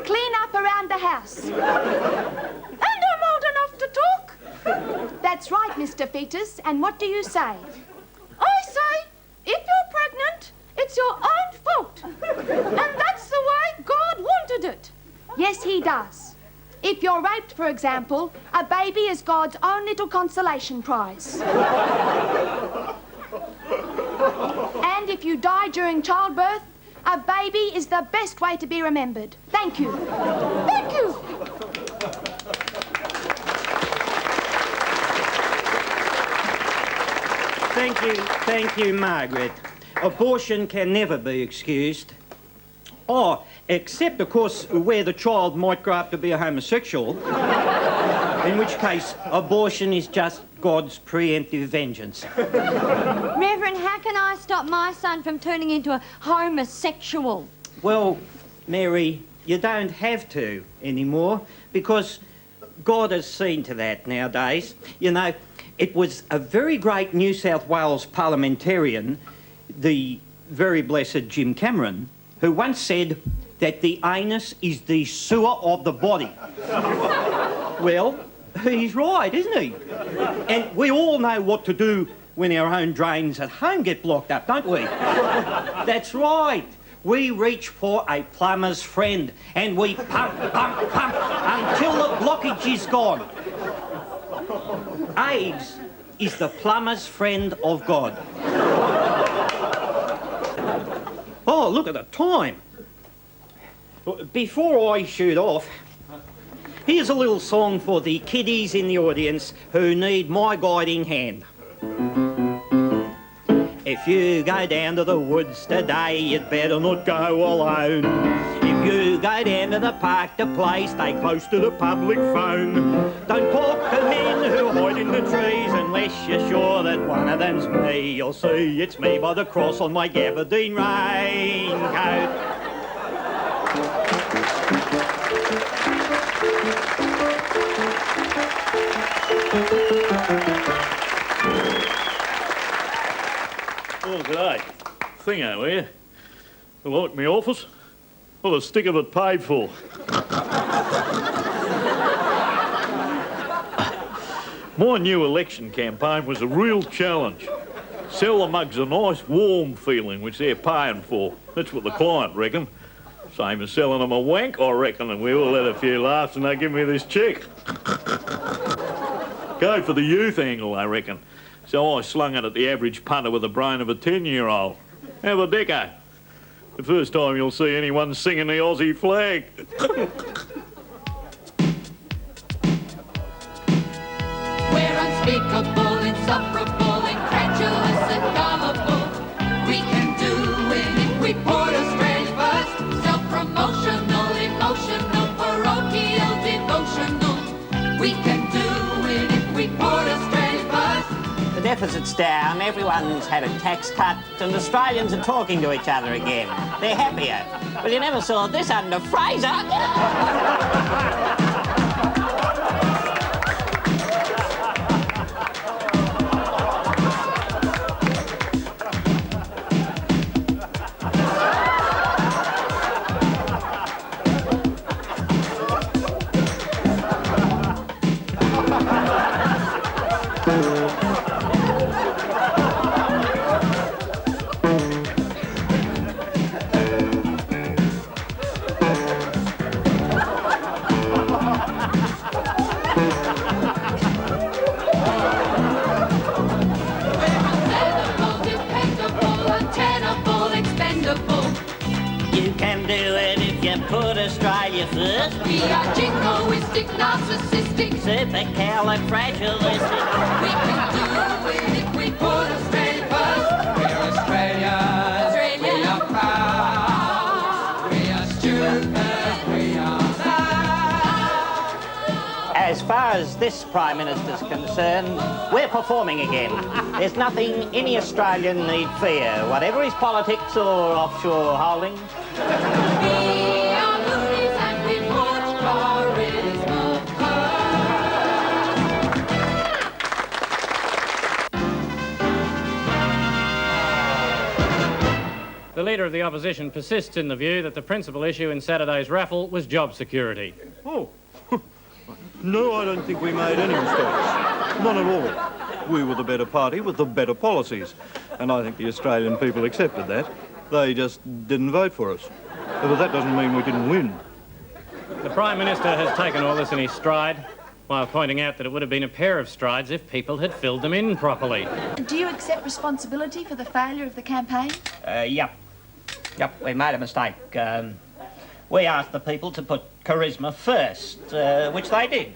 clean up around the house. And I'm old enough to talk. That's right, Mr. Fetus. And what do you say? I say, if you're pregnant, it's your own fault. And that's the way God wanted it. Yes, he does. If you're raped, for example, a baby is God's own little consolation prize. And if you die during childbirth, a baby is the best way to be remembered. Thank you. Thank you. Thank you, Margaret. Abortion can never be excused. Oh, except, of course, where the child might grow up to be a homosexual, in which case abortion is just God's preemptive vengeance. Reverend, how can I stop my son from turning into a homosexual? Well, Mary, you don't have to anymore because God has seen to that nowadays. You know, it was a very great New South Wales parliamentarian, the very blessed Jim Cameron, who once said that the anus is the sewer of the body. Well, he's right, isn't he? And we all know what to do when our own drains at home get blocked up, don't we? That's right. We reach for a plumber's friend and we pump, pump, pump until the blockage is gone. AIDS is the plumber's friend of God. Oh, look at the time. Before I shoot off, here's a little song for the kiddies in the audience who need my guiding hand. If you go down to the woods today, you'd better not go alone. If you go down to the park to play, stay close to the public phone. Don't talk to men who hide in the trees unless you're sure that one of them's me. You'll see it's me by the cross on my gabardine raincoat. Oh, g'day. Thingo here. You like me office? Well, a stick of it paid for. My new election campaign was a real challenge. Sell the mugs a nice warm feeling, which they're paying for. That's what the client reckon. Same as selling them a wank, I reckon, and we all had a few laughs and they give me this cheque. Go for the youth angle, I reckon. So I slung it at the average punter with the brain of a 10-year-old. Have a deco. The first time you'll see anyone singing the Aussie flag. We're unspeakable, insufferable, incredulous and gullible. We can do it if we put Australia first. Self-promotional, emotional, parochial, devotional. We can do it if we put Australia first. The deficit's down, everyone's had a tax cut, and Australians are talking to each other again. They're happier. Well, you never saw this under Fraser. Australia first. We are jingoistic, narcissistic, supercalifragilistic. we can do it if we put Australia first. We're Australia, we are proud, we are stupid, we are loud. As far as this Prime Minister's concerned, we're performing again. There's nothing any Australian need fear, whatever his politics or offshore holdings. We are loonies and we put charisma The Leader of the Opposition persists in the view that the principal issue in Saturday's raffle was job security. Oh, no, I don't think we made any mistakes. None at all. We were the better party with the better policies. And I think the Australian people accepted that. They just didn't vote for us. But that doesn't mean we didn't win. The Prime Minister has taken all this in his stride, while pointing out that it would have been a pair of strides if people had filled them in properly. Do you accept responsibility for the failure of the campaign? Yep, we made a mistake. We asked the people to put charisma first, which they did.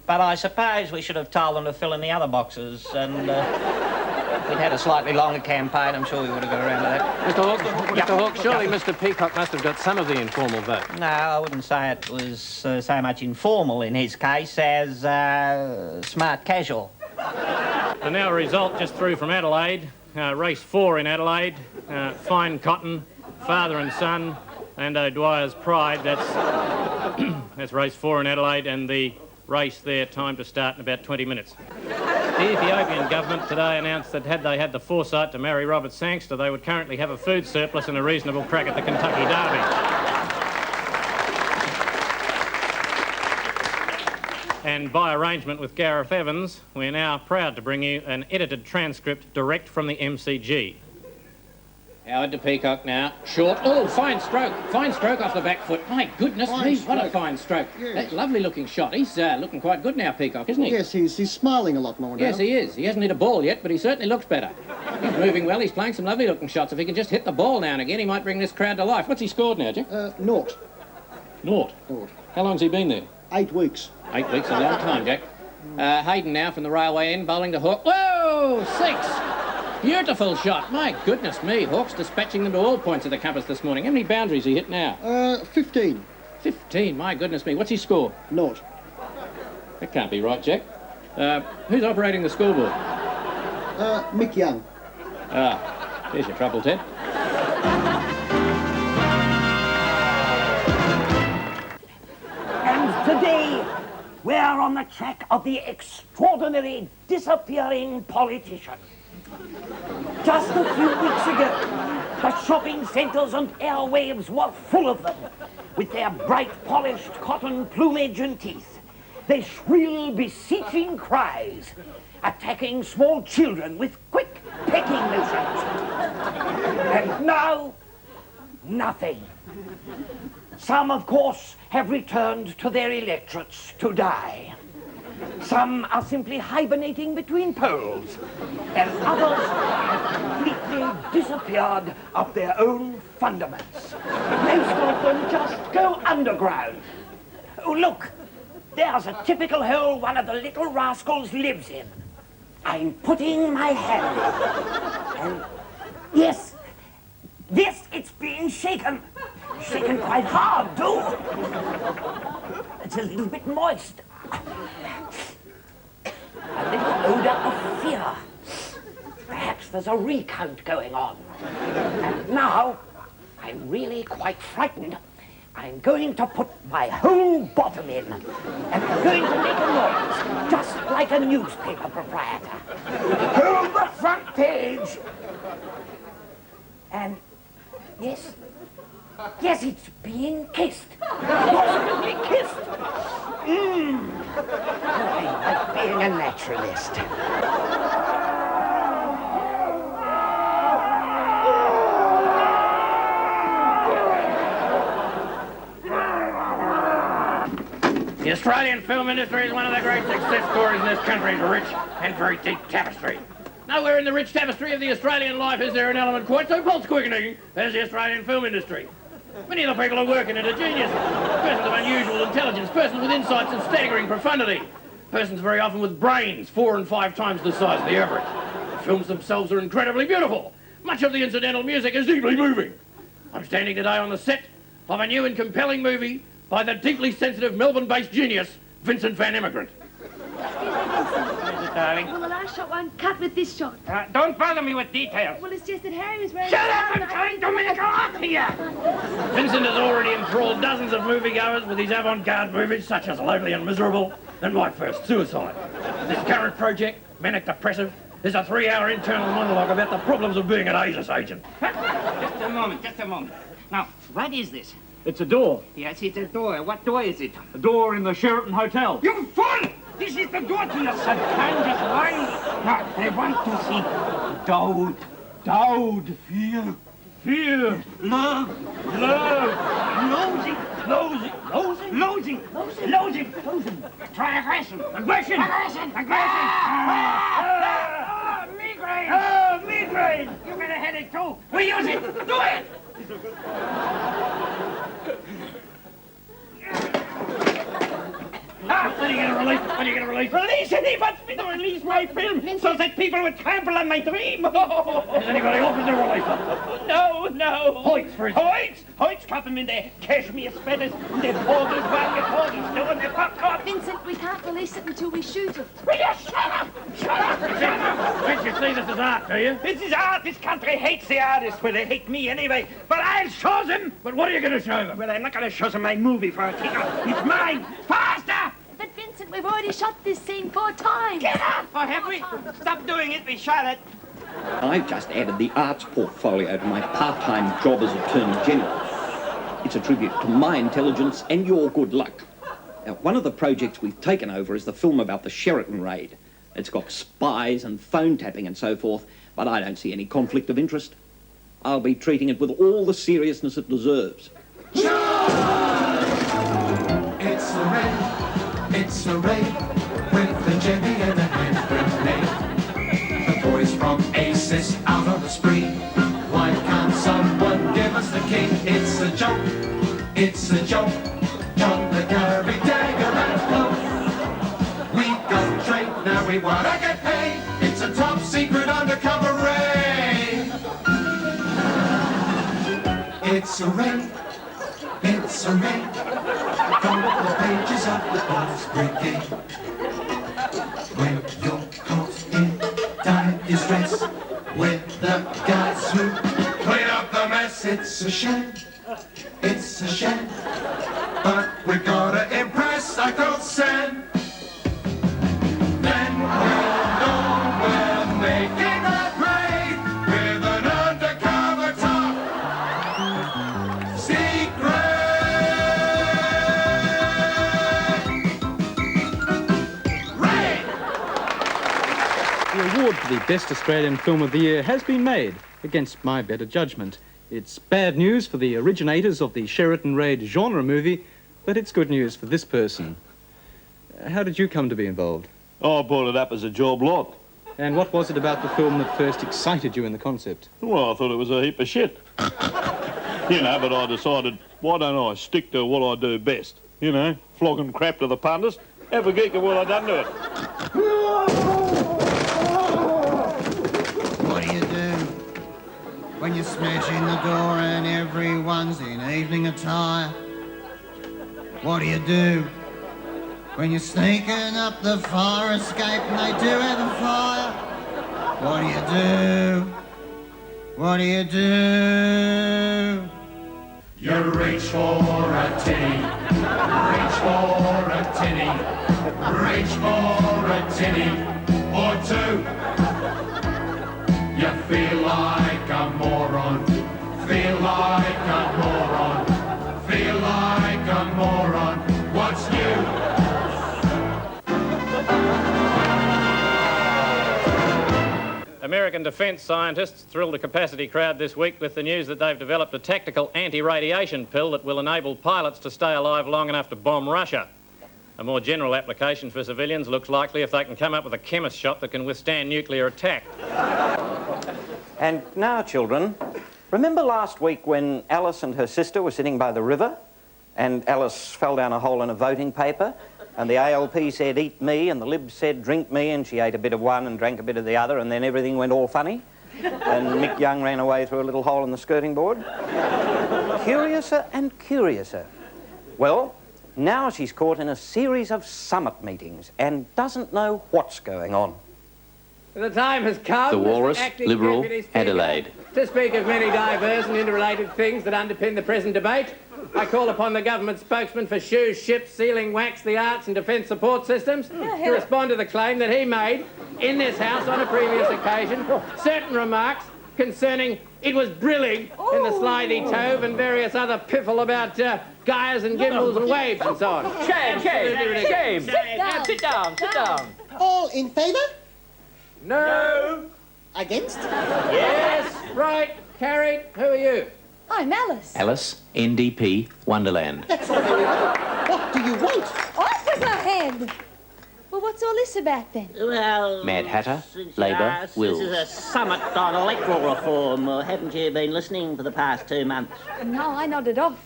But I suppose we should have told them to fill in the other boxes, and if we'd had a slightly longer campaign, I'm sure we would have got around to that. Mr. Hawke, Mr. Hawke, surely Mr. Peacock must have got some of the informal vote. No, I wouldn't say it was so much informal in his case as smart casual. And now a result just through from Adelaide, race 4 in Adelaide, Fine Cotton, Father and Son, and O'Dwyer's Pride. That's, that's race 4 in Adelaide, and the race there timed to start in about 20 minutes. The Ethiopian government today announced that had they had the foresight to marry Robert Sangster, they would currently have a food surplus and a reasonable crack at the Kentucky Derby. And by arrangement with Gareth Evans, we're now proud to bring you an edited transcript direct from the MCG. Howard to Peacock now. Short. Oh, fine stroke off the back foot. My goodness me, what a fine stroke. Yes. That lovely looking shot. He's looking quite good now, Peacock, isn't he? Yes, he's smiling a lot more now. Yes, he is. He hasn't hit a ball yet, but he certainly looks better. He's moving well. He's playing some lovely looking shots. If he can just hit the ball now and again, he might bring this crowd to life. What's he scored now, Jack? Naught. Naught? How long's he been there? 8 weeks. 8 weeks, a long time, Jack. Hayden now from the railway end, bowling to Hawke. Whoa! 6! Beautiful shot. My goodness me. Hawke's dispatching them to all points of the compass this morning. How many boundaries he hit now? 15. 15, my goodness me. What's he score? Naught. That can't be right, Jack. Who's operating the scoreboard? Mick Young. Ah, there's your trouble, Ted. And today, we're on the track of the extraordinary disappearing politician. Just a few weeks ago, the shopping centres and airwaves were full of them, with their bright polished cotton plumage and teeth, their shrill beseeching cries, attacking small children with quick pecking motions. And now, nothing. Some, of course, have returned to their electorates to die. Some are simply hibernating between poles, and others have completely disappeared of their own fundaments. Most of them just go underground. Oh, look, there's a typical hole one of the little rascals lives in. I'm putting my hand in, and yes, it's being shaken. Shaken quite hard, too. It's a little bit moist. A little odour of fear. Perhaps there's a recount going on. And now, I'm really quite frightened. I'm going to put my whole bottom in. And I'm going to make a noise, just like a newspaper proprietor. Hold the front page. And, yes, it's being kissed. Positively kissed. I like being a naturalist. The Australian film industry is one of the great success stories in this country's rich and very deep tapestry. Nowhere in the rich tapestry of the Australian life is there an element quite so pulse-quickening as the Australian film industry. Many of the people who work in it are geniuses. Persons of unusual intelligence, persons with insights of staggering profundity. Persons very often with brains 4 and 5 times the size of the average. The films themselves are incredibly beautiful. Much of the incidental music is deeply moving. I'm standing today on the set of a new and compelling movie by the deeply sensitive Melbourne-based genius, Vincent Van Immigrant. Darling. Well, the last shot won't cut with this shot. Don't bother me with details. Well, it's just that Harry was wearing... Shut up! I'm trying to make off here! Vincent has already enthralled dozens of moviegoers with his avant-garde movies such as Lonely and Miserable and My First Suicide. This current project, Manic Depressive, is a 3-hour internal monologue about the problems of being an ASIS agent. Just a moment. Now, what is this? It's a door. Yes, it's a door. What door is it? A door in the Sheraton Hotel. You fool! This is the door to your subconscious mind. Now, I want to see Dowd. Dowd. Fear. Love. Loathing. Try aggression. Migraine. You got a headache too. We use it. Do it. When are you going to release? Release it! He wants me to release my film so that people would trample on my dream. Has anybody offered to release it? No. Hoyts, for instance. Hoyts got them in their cashmere sweaters and their borders while your borders doing their popcorn. Vincent, we can't release it until we shoot it. Will you shut up? Vince, you see this as art, do you? This is art. This country hates the artists. Well, they hate me anyway. But I'll show them. But what are you going to show them? Well, I'm not going to show them my movie for a kicker. It's mine. Faster! But Vincent, we've already shot this scene 4 times. Get up! Or have we? Stop doing it. We shot it. I've just added the arts portfolio to my part-time job as Attorney General. It's a tribute to my intelligence and your good luck. Now, one of the projects we've taken over is the film about the Sheraton raid. It's got spies and phone tapping and so forth, but I don't see any conflict of interest. I'll be treating it with all the seriousness it deserves. It's a raid with a jemmy and a hand grenade. The boys from ACES out on the spree. Why can't someone give us the key? It's a joke. John the carry dagger and cloak. We go trade, now we wanna get paid. It's a top secret undercover raid. It's a raid. From the pages of the Boss Brigade. When you're caught in dire distress with the guys who clean up the mess, it's a shame, but we gotta impress Uncle Sam. Then we'll know we're making a grade with an undercover top secret. The award for the Best Australian Film of the Year has been made, against my better judgment. It's bad news for the originators of the Sheraton Raid genre movie, but it's good news for this person. How did you come to be involved? I brought it up as a job lot. And what was it about the film that first excited you in the concept? Well, I thought it was a heap of shit. But I decided, why don't I stick to what I do best? Flogging crap to the punters. Have a geek at what I done to it. What do you do when you smash in the door and everyone's in evening attire? What do you do when you're sneaking up the fire escape and they do have a fire? What do you do? What do you do? You reach for a tinny, reach for a tinny, reach for a tinny or two. You feel like a moron, feel like a moron, feel like a moron. What's new? American defence scientists thrilled a capacity crowd this week with the news that they've developed a tactical anti-radiation pill that will enable pilots to stay alive long enough to bomb Russia. A more general application for civilians looks likely if they can come up with a chemist shop that can withstand nuclear attack. And now, children, Remember last week when Alice and her sister were sitting by the river and Alice fell down a hole in a voting paper and the ALP said, eat me, and the Libs said, drink me, and she ate a bit of one and drank a bit of the other, and then everything went all funny? And Mick Young ran away through a little hole in the skirting board? Curiouser and curiouser. Well, now she's caught in a series of summit meetings and doesn't know what's going on. The time has come, The Walrus, Mr. Acting Liberal, Deputy Speaker, Adelaide. to speak of many diverse and interrelated things that underpin the present debate. I call upon the government spokesman for shoes, ships, sealing wax, the arts and defence support systems to respond to the claim that he made in this House on a previous occasion certain remarks concerning it was brillig in the slithy tove and various other piffle about gyres and gimbals and waves and so on. Shame! Sit down. All in favour? No. Against? Yes. Right. Carried. Who are you? I'm Alice. Alice, NDP, Wonderland. That's all very well. What do you want? Off with her head! Well, what's all this about then? Well... Mad Hatter, since Labour, you asked, Wills. This is a summit on electoral reform. Haven't you been listening for the past 2 months? No, I nodded off.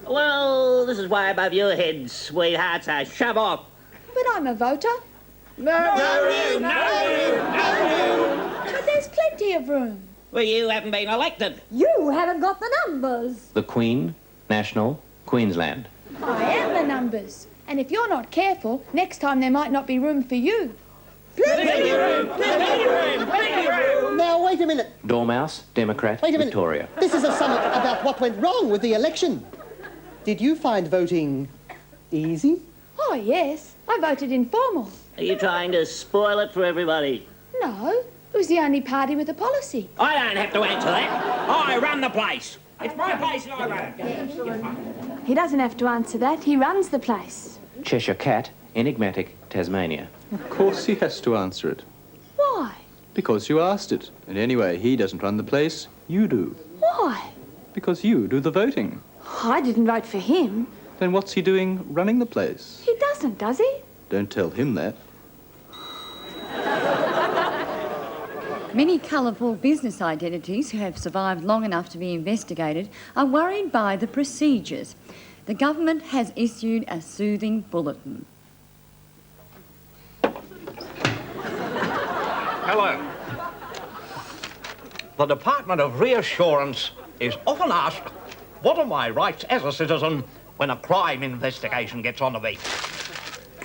Well, this is way above your head, sweetheart, so shove off. But I'm a voter. No. But there's plenty of room. Well, you haven't been elected. You haven't got the numbers. The Queen, National, Queensland. I am the numbers. And if you're not careful, next time there might not be room for you. Plenty room! Now, wait a minute. Dormouse, Democrat, Wait a minute. Victoria. This is a summit about what went wrong with the election. Did you find voting easy? Oh, yes. I voted informal. Are you trying to spoil it for everybody? No, it was the only party with a policy. I don't have to answer that. I run the place. It's my place and I run it. He doesn't have to answer that. He runs the place. Cheshire Cat, Enigmatic, Tasmania. Of course he has to answer it. Why? Because you asked it. And anyway, he doesn't run the place, you do. Why? Because you do the voting. I didn't vote for him. Then what's he doing running the place? He doesn't, does he? Don't tell him that. Many colourful business identities who have survived long enough to be investigated are worried by the procedures. The government has issued a soothing bulletin. Hello. The Department of Reassurance is often asked, what are my rights as a citizen when a crime investigation gets on the beat?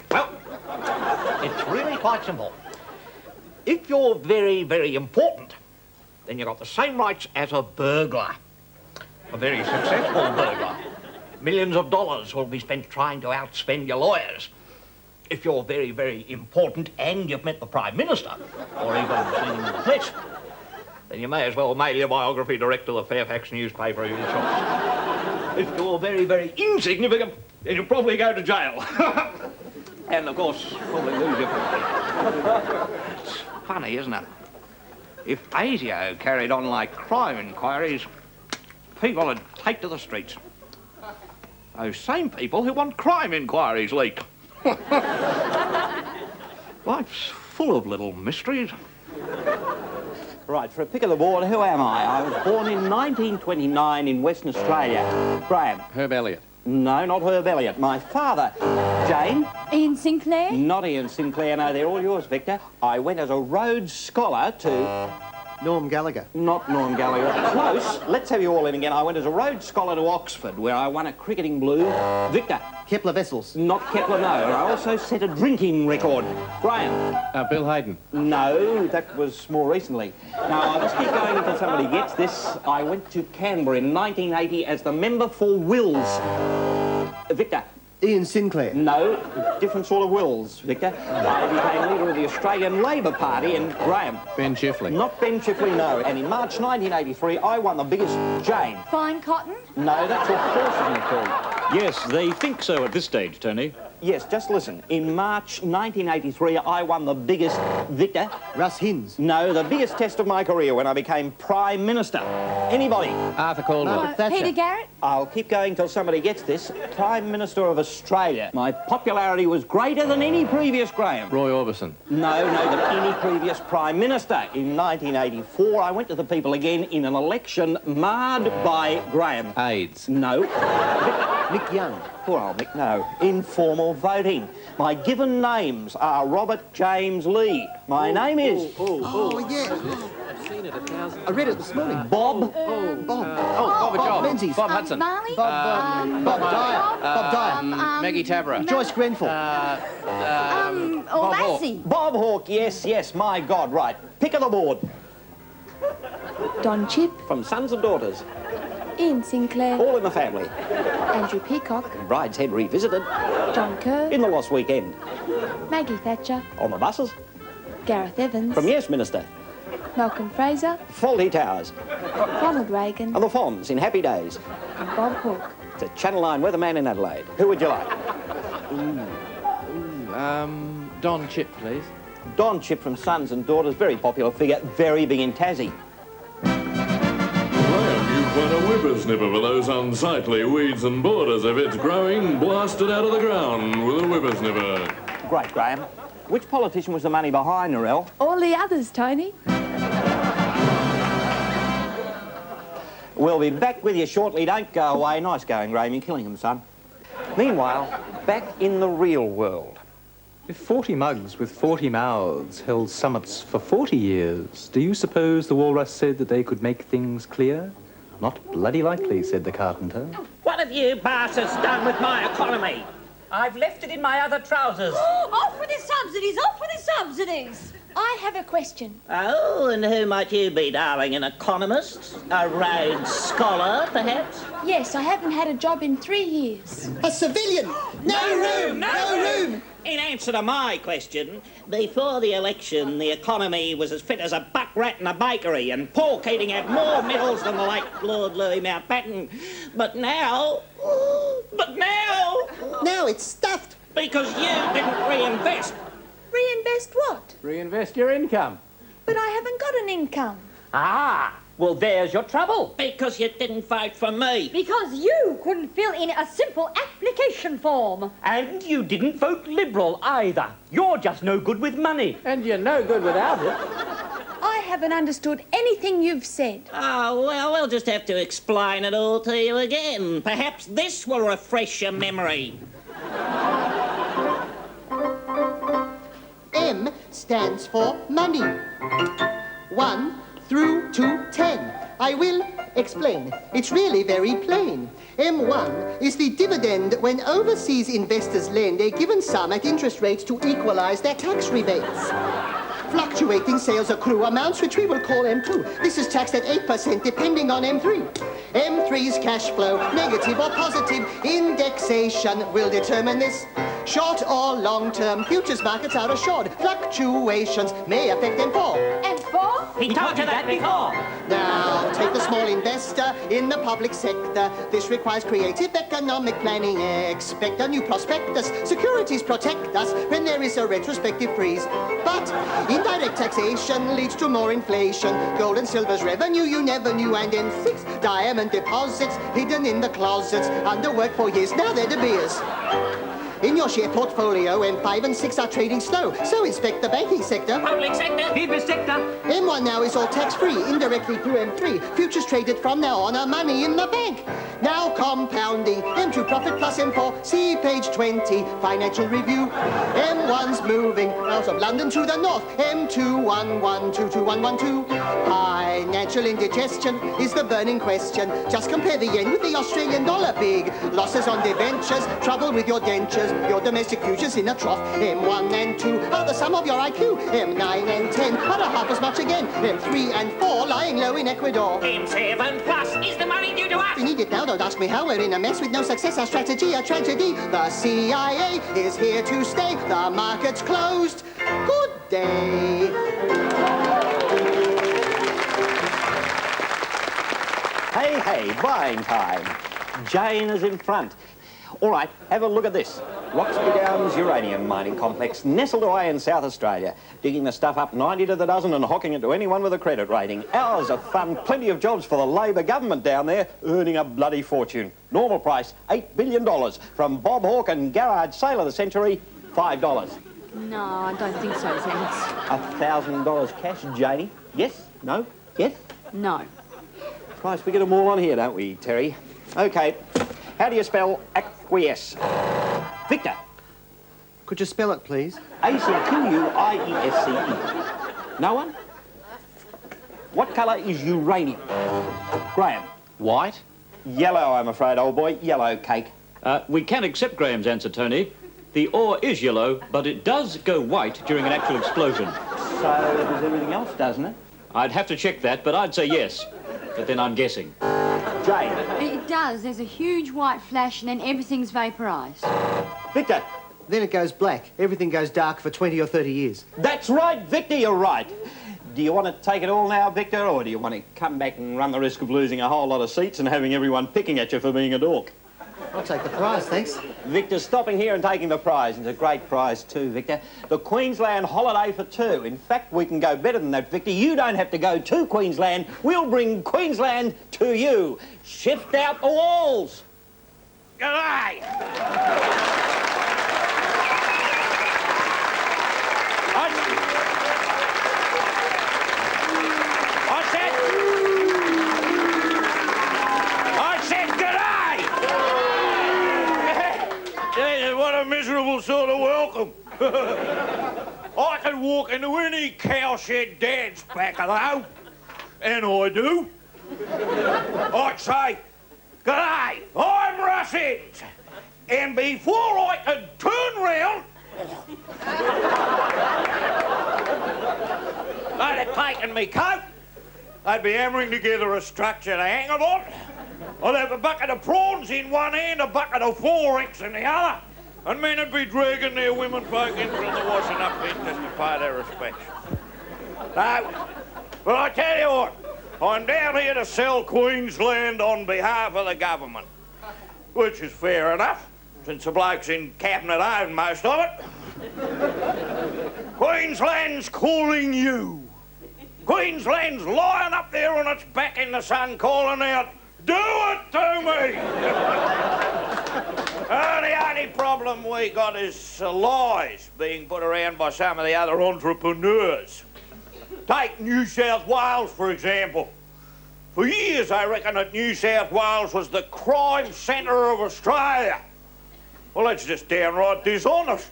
Well, it's really quite simple. If you're very, very important, then you've got the same rights as a burglar. A very successful burglar. Millions of dollars will be spent trying to outspend your lawyers. If you're very, very important and you've met the Prime Minister, or even seen him in the flesh, then you may as well mail your biography direct to the Fairfax newspaper of your choice. If you're very, very insignificant, then you'll probably go to jail. And, of course, probably lose your property. It's funny, isn't it? If ASIO carried on like crime inquiries, people would take to the streets. Those same people who want crime inquiries leaked. Life's full of little mysteries. Right, for a pick of the board, who am I? I was born in 1929 in Western Australia. Graham. Herb Elliott. No, not Herb Elliott. My father. Jane. Ian Sinclair? Not Ian Sinclair, no, they're all yours, Victor. I went as a Rhodes Scholar to... Norm Gallagher. Not Norm Gallagher. Close. Let's have you all in again. I went as a Rhodes Scholar to Oxford, where I won a cricketing blue. Victor. Kepler Vessels. Not Kepler, no. I also set a drinking record. Graham. Bill Hayden. No, that was more recently. Now, I'll just keep going until somebody gets this. I went to Canberra in 1980 as the member for Wills. Victor. Ian Sinclair. No, different sort of Wills, Victor. I became leader of the Australian Labor Party and Graham. Ben Chifley. Not Ben Chifley, no. And in March 1983, I won the biggest Jane. Fine cotton? No, that's what horses are called. Yes, they think so at this stage, Tony. Yes, just listen. In March 1983, I won the biggest Victor. Russ Hinds. No, the biggest test of my career when I became Prime Minister. Anybody? Arthur Caldwell. Peter Garrett? I'll keep going till somebody gets this. Prime Minister of Australia. My popularity was greater than any previous Graham. Roy Orbison. No, than any previous Prime Minister. In 1984, I went to the people again in an election marred by Graham. AIDS. No. Mick Young. Poor old Mick, no. Informal voting. My given names are Robert James Lee. My name is... Oh, yeah. I've seen it 1,000 I read it this morning. Bob. Bob. Bob Job. Menzies. Bob Hudson. Marley? Bob Dyer. Bob Dyer. Maggie Tabra. Joyce Grenfell. Or Lassie? Bob Hawke, yes, my God, right. Pick of the board. Don Chip, From Sons and Daughters. Ian Sinclair, All in the Family. Andrew Peacock, Brideshead Revisited. John Kerr, In the Lost Weekend. Maggie Thatcher, On the Buses. Gareth Evans, From Yes Minister. Malcolm Fraser, Faulty Towers. Ronald Reagan, And the Fonz in Happy Days. and Bob Hawke. The Channel 9 weatherman in Adelaide. Who would you like? Don Chip, please. Don Chip from Sons and Daughters, very popular figure, very big in Tassie. Graham, you've won a whippersnipper for those unsightly weeds and borders of it growing blasted out of the ground with a whippersnipper. Great, Graham. Which politician was the money behind, Narelle? All the others, Tony. We'll be back with you shortly. Don't go away. Nice going, Graham. You're killing them, son. Meanwhile, back in the real world. If 40 mugs with 40 mouths held summits for 40 years, do you suppose the walrus said that they could make things clear? Not bloody likely, said the carpenter. What have you bastards done with my economy? I've left it in my other trousers. Off with the subsidies! Off with the subsidies! I have a question. Oh, and who might you be, darling? An economist? A Rhodes Scholar, perhaps? Yes, I haven't had a job in 3 years. A civilian. No room. No room. In answer to my question, before the election, the economy was as fit as a buck rat in a bakery, and Paul Keating had more medals than the late Lord Louis Mountbatten. But now... Now it's stuffed. Because you didn't reinvest. Reinvest what? Reinvest your income. But I haven't got an income. Ah, well, there's your trouble. Because you didn't vote for me. Because you couldn't fill in a simple application form. And you didn't vote Liberal either. You're just no good with money. And you're no good without it. I haven't understood anything you've said. Oh, well, we'll just have to explain it all to you again. Perhaps this will refresh your memory. M stands for money. 1 through to 10. I will explain. It's really very plain. M1 is the dividend when overseas investors lend a given sum at interest rates to equalize their tax rebates. Fluctuating sales accrue amounts which we will call M2. This is taxed at 8% depending on M3. M3's cash flow, negative or positive, indexation will determine this. Short or long-term futures markets are assured. Fluctuations may affect M4. And 4? He told you that before. Now, take the small investor in the public sector. This requires creative economic planning. Expect a new prospectus. Securities protect us when there is a retrospective freeze. But indirect taxation leads to more inflation. Gold and silver's revenue you never knew. And M6, diamond deposits hidden in the closets. Under work for years, now they're De Beers. In your share portfolio, M5 and 6 are trading slow, so inspect the banking sector. Public sector. Business sector. M1 now is all tax-free, indirectly through M3. Futures traded from now on are money in the bank. Now compounding. M2 profit plus M4. See page 20, financial review. M1's moving out of London to the north. M2, 11222112. Financial indigestion is the burning question. Just compare the yen with the Australian dollar. Big losses on debentures, trouble with your dentures. Your domestic futures in a trough. M1 and 2 are the sum of your IQ. M9 and 10 are half as much again. M3 and 4 lying low in Ecuador. M7 plus is the money due to us. We need it now, don't ask me how. We're in a mess with no success. Our strategy, a tragedy. The CIA is here to stay. The market's closed. Good day. Hey, buying time. Jane is in front. All right, have a look at this. Roxby Downs uranium mining complex, nestled away in South Australia, digging the stuff up 90 to the dozen and hocking it to anyone with a credit rating. Hours of fun, plenty of jobs for the Labor government down there, earning a bloody fortune. Normal price, $8 billion. From Bob Hawke and Garrard Sale of the Century, $5. No, I don't think so, thanks. $1,000 cash, Janie. Yes? No? Yes? No. Christ, we get them all on here, don't we, Terry? OK, how do you spell acquiesce? Victor. Could you spell it, please? A-C-Q-U-I-E-S-C-E. No one? What colour is uranium? Graham. White? Yellow, I'm afraid, old boy. Yellow cake. We can accept Graham's answer, Tony. The ore is yellow, but it does go white during an actual explosion. So does everything else, doesn't it? I'd have to check that, but I'd say yes. But then I'm guessing. Jane. It does. There's a huge white flash and then everything's vaporised. Victor. Then it goes black. Everything goes dark for 20 or 30 years. That's right, Victor, you're right. Do you want to take it all now, Victor, or do you want to come back and run the risk of losing a whole lot of seats and having everyone picking at you for being a dork? I'll take the prize, thanks. Victor's stopping here and taking the prize. It's a great prize too, Victor. The Queensland holiday for two. In fact, we can go better than that, Victor. You don't have to go to Queensland. We'll bring Queensland to you. Shift out the walls. G'day! What a miserable sort of welcome. I can walk into any cowshed dance back though, and I do. I'd say, "G'day, I'm Russins," and before I could turn round, they'd have taken me coat. They'd be hammering together a structure to hang it on. I'd have a bucket of prawns in one hand, a bucket of forex in the other. And men would be dragging their women folk in from the washing up bin just to pay their respects. No, but I tell you what, I'm down here to sell Queensland on behalf of the government, which is fair enough, since the blokes in Cabinet own most of it. Queensland's calling you. Queensland's lying up there on its back in the sun calling out, "Do it to me!" The only problem we got is lies being put around by some of the other entrepreneurs. Take New South Wales, for example. For years, I reckon that New South Wales was the crime centre of Australia. Well, that's just downright dishonest.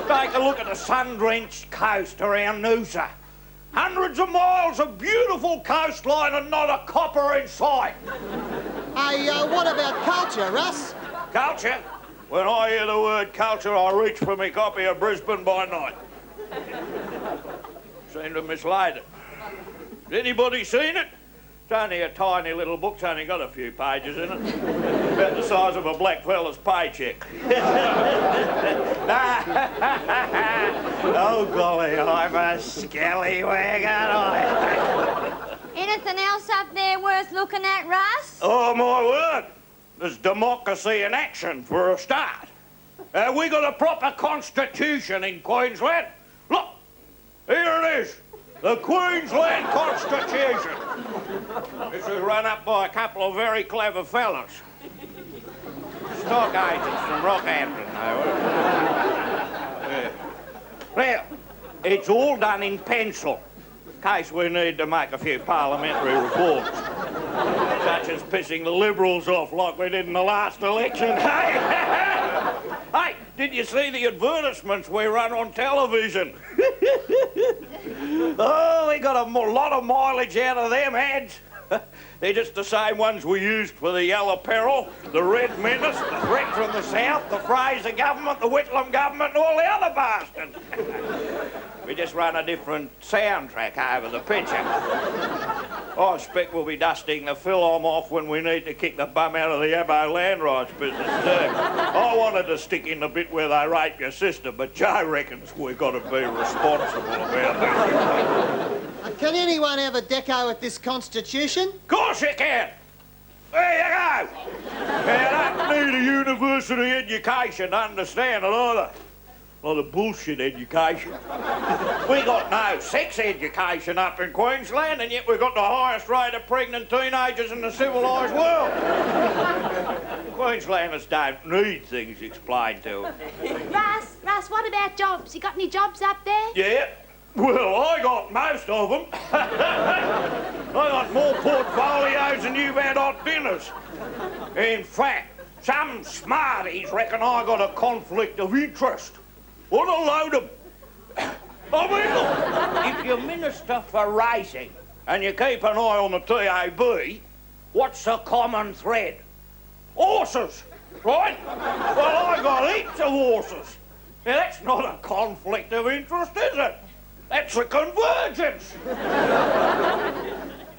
Take a look at the sun-drenched coast around Noosa. Hundreds of miles of beautiful coastline and not a copper in sight. Hey, what about culture, Russ? Culture? When I hear the word culture, I reach for my copy of Brisbane by Night. Seem to have mislaid it. Has anybody seen it? It's only a tiny little book. It's only got a few pages in it. About the size of a black fella's paycheck. Oh, golly, I'm a scallywag, aren't I? Anything else up there worth looking at, Russ? Oh, my word. There's democracy in action for a start. We got a proper constitution in Queensland. Look, here it is. The Queensland Constitution. This was run up by a couple of very clever fellas. Stock agents from Rockhampton, they were. Now, it's all done in pencil, in case we need to make a few parliamentary reforms, such as pissing the Liberals off like we did in the last election. Hey, did you see the advertisements we run on television? Oh, we got a lot of mileage out of them ads. They're just the same ones we used for the Yellow Peril, the Red Menace, the Threat from the South, the Fraser government, the Whitlam government, and all the other bastards. We just run a different soundtrack over the picture. I expect we'll be dusting the film off when we need to kick the bum out of the Abo land rights business too. I wanted to stick in the bit where they rape your sister, but Joe reckons we've got to be responsible about that. Can anyone have a deco at this constitution? Of course you can. There you go. Yeah, I don't need a university education to understand a lot of bullshit education. We got no sex education up in Queensland, and yet we've got the highest rate of pregnant teenagers in the civilised world. Queenslanders don't need things explained to them. Russ, what about jobs? You got any jobs up there? Yeah? Well, I got most of them. I got more portfolios than you've had hot dinners. In fact, some smarties reckon I got a conflict of interest. What a load of... I mean, look, if you're Minister for Racing and you keep an eye on the TAB, what's the common thread? Horses, right? Well, I got heaps of horses. Now, that's not a conflict of interest, is it? That's a convergence.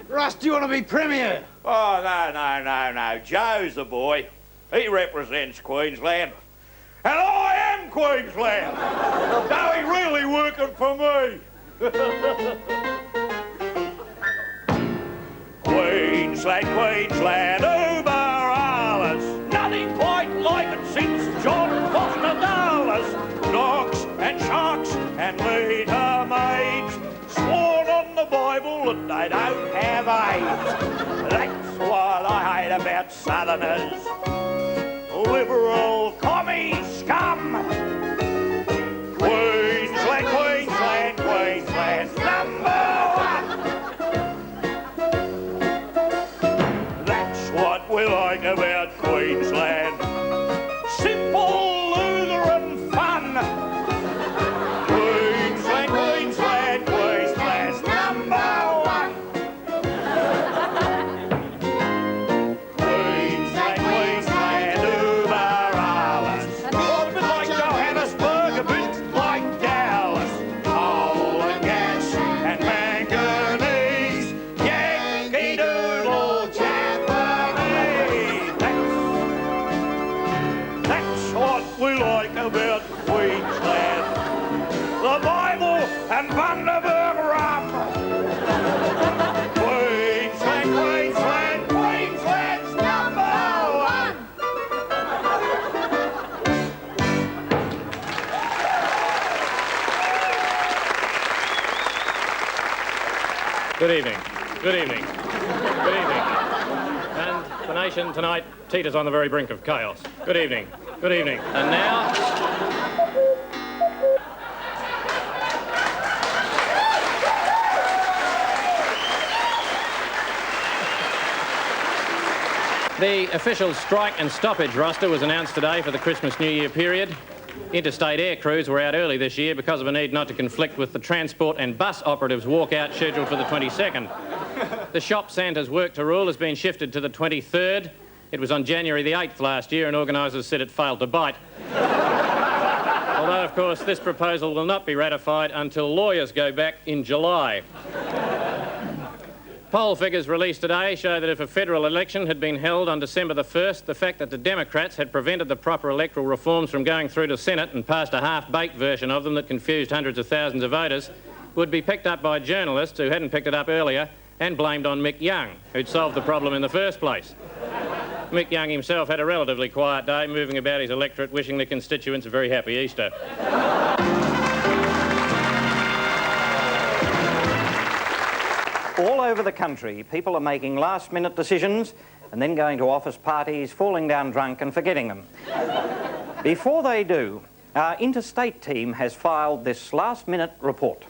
Russ, do you want to be Premier? Oh, no. Joe's the boy. He represents Queensland. And I am Queensland. Now he's really working for me. Queensland, over alles. Nothing quite like it since John Foster Dulles. Dogs and sharks and leader maids sworn on the Bible that they don't have AIDS. That's what I hate about Southerners. Liberal commie scum. Queensland, number one. That's what we like about Queensland. Simple Lutheran fun. Queensland's number one. Queensland, over alles. A bit like Johannesburg, a bit like Dallas. Coal and gas and manganese. Yankee Doodle Japanese. That's what we like about Queensland. The Bible and Bundaberg rum. Queensland's number one. Good evening. And the nation tonight teeters on the very brink of chaos. Good evening. And now... The official strike and stoppage roster was announced today for the Christmas-New Year period. Interstate air crews were out early this year because of a need not to conflict with the transport and bus operatives' walkout scheduled for the 22nd. The shop Santa's work to rule has been shifted to the 23rd. It was on January the 8th last year, and organisers said it failed to bite. Although, of course, this proposal will not be ratified until lawyers go back in July. Poll figures released today show that if a federal election had been held on December the 1st, the fact that the Democrats had prevented the proper electoral reforms from going through to Senate and passed a half-baked version of them that confused hundreds of thousands of voters would be picked up by journalists who hadn't picked it up earlier and blamed on Mick Young, who'd solved the problem in the first place. Mick Young himself had a relatively quiet day, moving about his electorate, wishing the constituents a very happy Easter. All over the country, people are making last-minute decisions and then going to office parties, falling down drunk and forgetting them. Before they do, our interstate team has filed this last-minute report.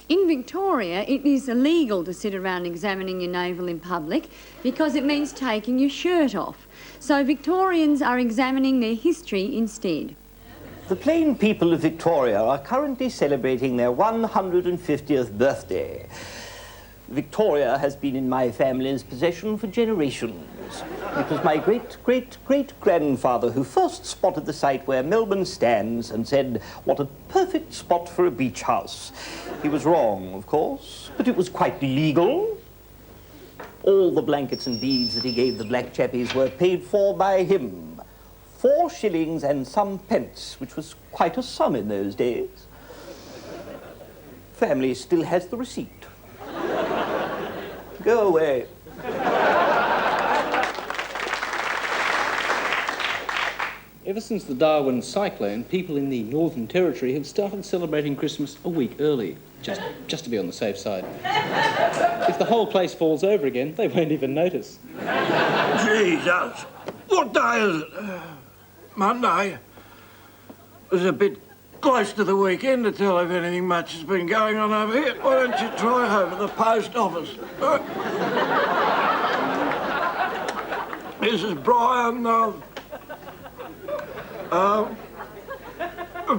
In Victoria, it is illegal to sit around examining your navel in public because it means taking your shirt off. So Victorians are examining their history instead. The plain people of Victoria are currently celebrating their 150th birthday. Victoria has been in my family's possession for generations. It was my great-great-great-grandfather who first spotted the site where Melbourne stands and said, "What a perfect spot for a beach house." He was wrong, of course, but it was quite legal. All the blankets and beads that he gave the black chappies were paid for by him. 4 shillings and some pence, which was quite a sum in those days. Family still has the receipt. Go away. Ever since the Darwin cyclone, people in the Northern Territory have started celebrating Christmas a week early, just to be on the safe side. If the whole place falls over again, they won't even notice. Jesus! What day is it? Monday. It's a bit close to the weekend to tell if anything much has been going on over here. Why don't you try home at the post office? This is Brian,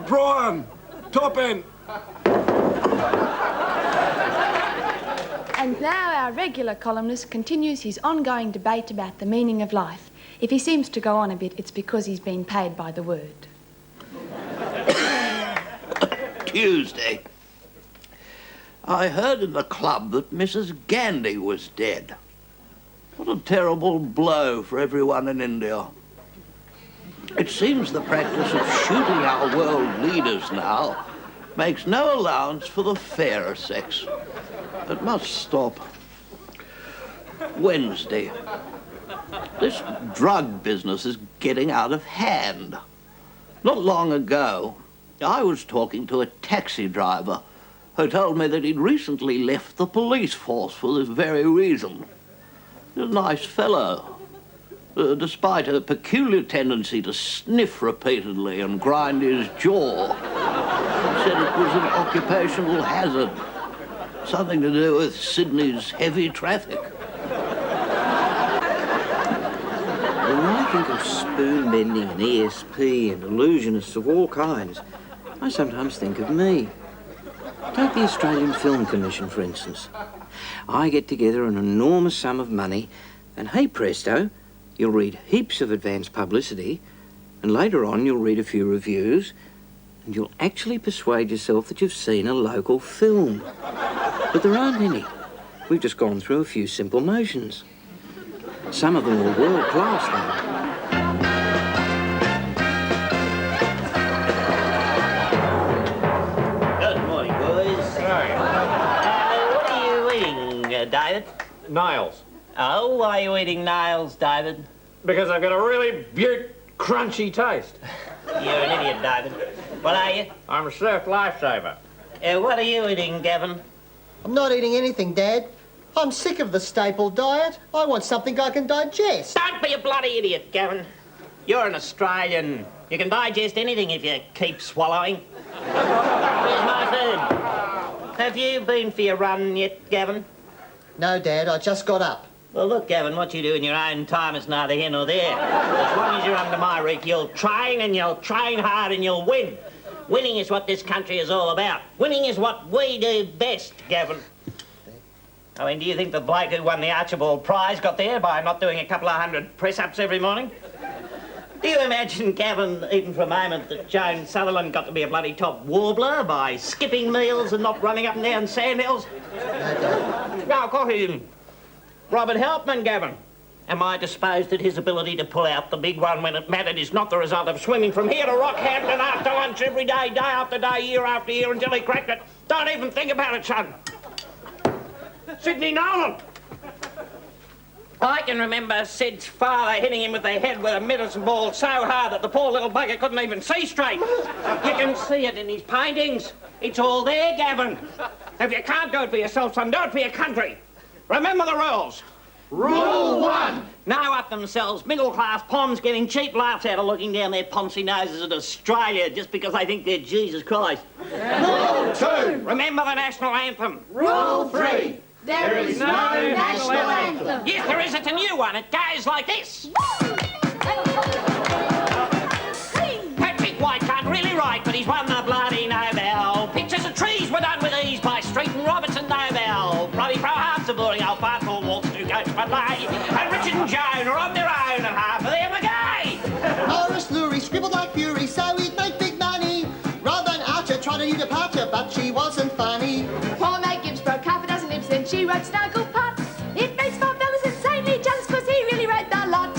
Brian, top end. And now our regular columnist continues his ongoing debate about the meaning of life. If he seems to go on a bit, it's because he's been paid by the word. Tuesday. I heard in the club that Mrs. Gandhi was dead. What a terrible blow for everyone in India. It seems the practice of shooting our world leaders now makes no allowance for the fairer sex. It must stop. Wednesday. This drug business is getting out of hand. Not long ago, I was talking to a taxi driver who told me that he'd recently left the police force for this very reason. He's a nice fellow, despite a peculiar tendency to sniff repeatedly and grind his jaw. He said it was an occupational hazard, something to do with Sydney's heavy traffic. When I think of spoon bending and ESP and illusionists of all kinds, I sometimes think of me. Take the Australian Film Commission, for instance. I get together an enormous sum of money, and hey presto, you'll read heaps of advance publicity, and later on you'll read a few reviews, and you'll actually persuade yourself that you've seen a local film. But there aren't any. We've just gone through a few simple motions. Some of them were world class, though. David? Nails. Oh, why are you eating nails, David? Because I've got a really beaut, crunchy taste. You're an idiot, David. What are you? I'm a surf lifesaver. What are you eating, Gavin? I'm not eating anything, Dad. I'm sick of the staple diet. I want something I can digest. Don't be a bloody idiot, Gavin. You're an Australian. You can digest anything if you keep swallowing. Where's my food? Have you been for your run yet, Gavin? No, Dad, I just got up. Well, look, Gavin, what you do in your own time is neither here nor there. As long as you're under my roof, you'll train and you'll train hard and you'll win. Winning is what this country is all about. Winning is what we do best, Gavin. I mean, do you think the bloke who won the Archibald Prize got there by not doing a couple of 100 press-ups every morning? Do you imagine, Gavin, even for a moment, that Joan Sutherland got to be a bloody top warbler by skipping meals and not running up and down sandhills? No, of course he didn't. Robert Helpman, Gavin. Am I disposed that his ability to pull out the big one when it mattered is not the result of swimming from here to Rockhampton after lunch every day, day after day, year after year until he cracked it? Don't even think about it, son. Sidney Nolan. I can remember Sid's father hitting him with the head with a medicine ball so hard that the poor little bugger couldn't even see straight. You can see it in his paintings. It's all there, Gavin. If you can't do it for yourself, son, do it for your country. Remember the rules. Rule 1. Now up themselves, middle-class Poms getting cheap laughs out of looking down their poncy noses at Australia just because they think they're Jesus Christ. Rule 2. Remember the national anthem. Rule 3. There is no national anthem. Yes, there is. It's a new one. It goes like this. Patrick White can't really write, but he's won the bloody Nobel. Pictures of trees were done with ease by Street and Robertson Nobel. Bloody pro-hearts are boring old fartful walks to go to play. And Richard and Joan are on their own, and half of them are gay. Horace Lurie scribbled like fury, so he'd make big money. Robin Archer tried a new departure, but she wasn't funny. Poor May Gibbs broke half a dozen lips, then she wrote Snuggle Putt. It makes my fellas insanely jealous, cause he really wrote the lot.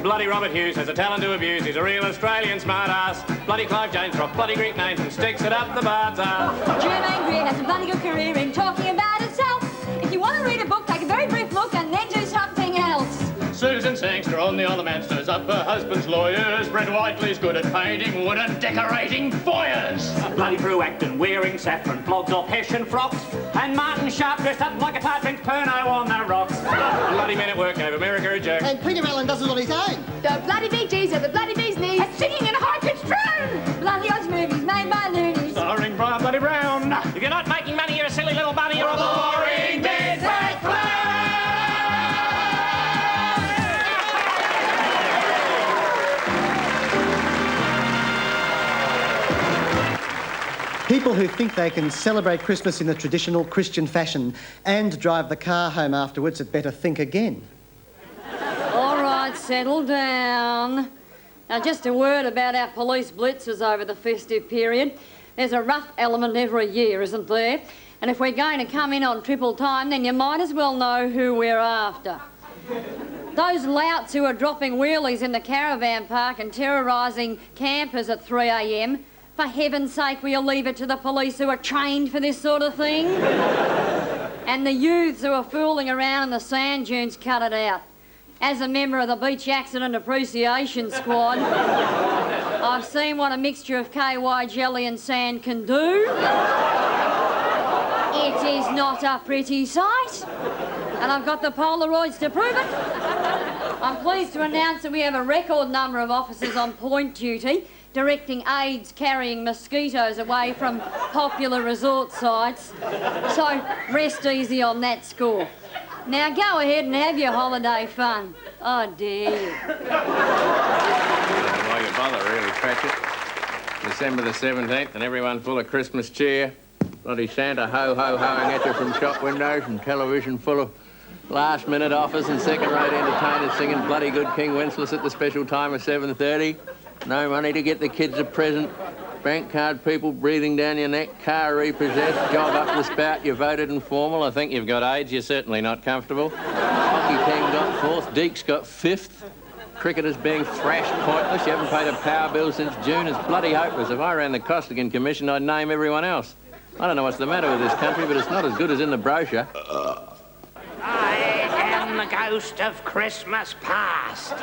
Bloody Robert Hughes has a talent to abuse. He's a real Australian smartass. Bloody Clive James dropped bloody Greek names and sticks it up the bar's ass. Germaine Greer has a bloody good career in talking about herself. If you want to read a book, take a very brief look and then do something else. Susan Sangster On the other man stirs up her husband's lawyers. Brett Whiteley's good at painting wood and decorating foyers. Bloody Prue Acton wearing saffron flogs or Hessian frocks. And Martin Sharp dressed up like a tart drinks Pernod on the rocks. Bloody men at work gave America a joke. And Peter Allen does it on his own. The bloody Bee Gees are the bloody bee's knees. And singing in a high-pitched drone. Bloody Oz movies made by loonies. Starring Brian Bloody Brown. If you're not making money, you're a silly little bunny. You're a boring dead clown. People who think they can celebrate Christmas in the traditional Christian fashion and drive the car home afterwards had better think again. All right, settle down. Now, just a word about our police blitzes over the festive period. There's a rough element every year, isn't there? And if we're going to come in on triple time, then you might as well know who we're after. Those louts who are dropping wheelies in the caravan park and terrorising campers at 3 a.m, for heaven's sake, we'll leave it to the police who are trained for this sort of thing. And the youths who are fooling around in the sand dunes, cut it out. As a member of the Beach Accident Appreciation Squad, I've seen what a mixture of KY jelly and sand can do. It is not a pretty sight, and I've got the Polaroids to prove it. I'm pleased to announce that we have a record number of officers on point duty, directing aides carrying mosquitoes away from popular resort sites. So rest easy on that score. Now go ahead and have your holiday fun. Oh, dare you. Why you bother, really, Cratchit? December the 17th and everyone full of Christmas cheer. Bloody Santa ho-ho-hoing at you from shop windows and television full of last-minute offers and second-rate entertainers singing bloody good King Wenceslas at the special time of 7:30. No money to get the kids a present. Bank card people breathing down your neck. Car repossessed. Job up the spout. You voted informal. I think you've got AIDS. You're certainly not comfortable. Hockey team got 4th. Deeks got 5th. Cricketers being thrashed pointless. You haven't paid a power bill since June. It's bloody hopeless. If I ran the Costigan Commission, I'd name everyone else. I don't know what's the matter with this country, but it's not as good as in the brochure. I am the ghost of Christmas past.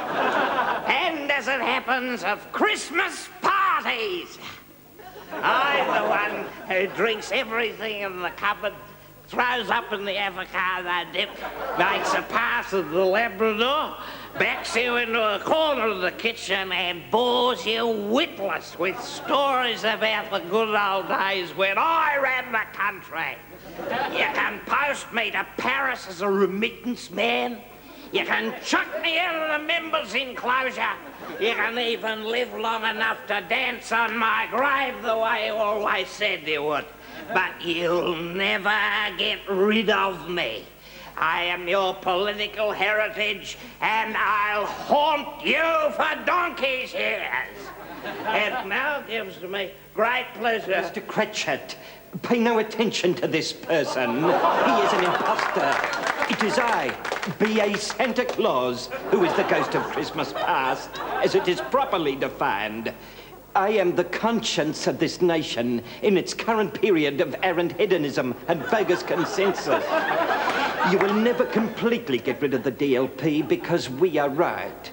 And as it happens, of Christmas parties. I'm the one who drinks everything in the cupboard, throws up in the avocado dip, makes a pass at the Labrador, backs you into a corner of the kitchen and bores you witless with stories about the good old days when I ran the country. You can post me to Paris as a remittance man. You can chuck me out of the members' enclosure. You can even live long enough to dance on my grave the way you always said you would. But you'll never get rid of me. I am your political heritage, and I'll haunt you for donkey's years. It now gives me great pleasure. Mr. Cratchit, pay no attention to this person. He is an imposter. It is I, B.A. Santa Claus, who is the ghost of Christmas past, as it is properly defined. I am the conscience of this nation in its current period of errant hedonism and bogus consensus. You will never completely get rid of the DLP because we are right.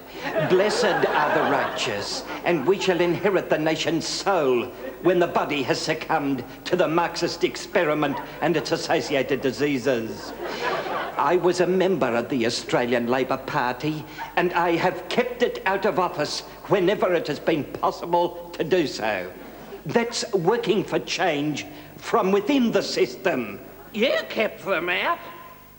Blessed are the righteous, and we shall inherit the nation's soul when the body has succumbed to the Marxist experiment and its associated diseases. I was a member of the Australian Labor Party, and I have kept it out of office whenever it has been possible to do so. That's working for change from within the system. You kept them out.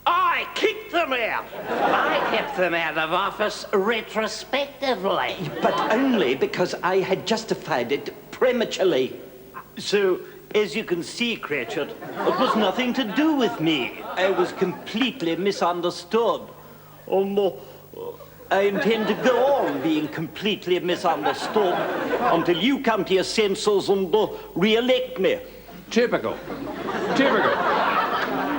I kicked them out. I kept them out of office retrospectively. But only because I had justified it prematurely. So, as you can see, Cratchit, it was nothing to do with me. I was completely misunderstood. I intend to go on being completely misunderstood until you come to your senses and re-elect me. Typical. Typical.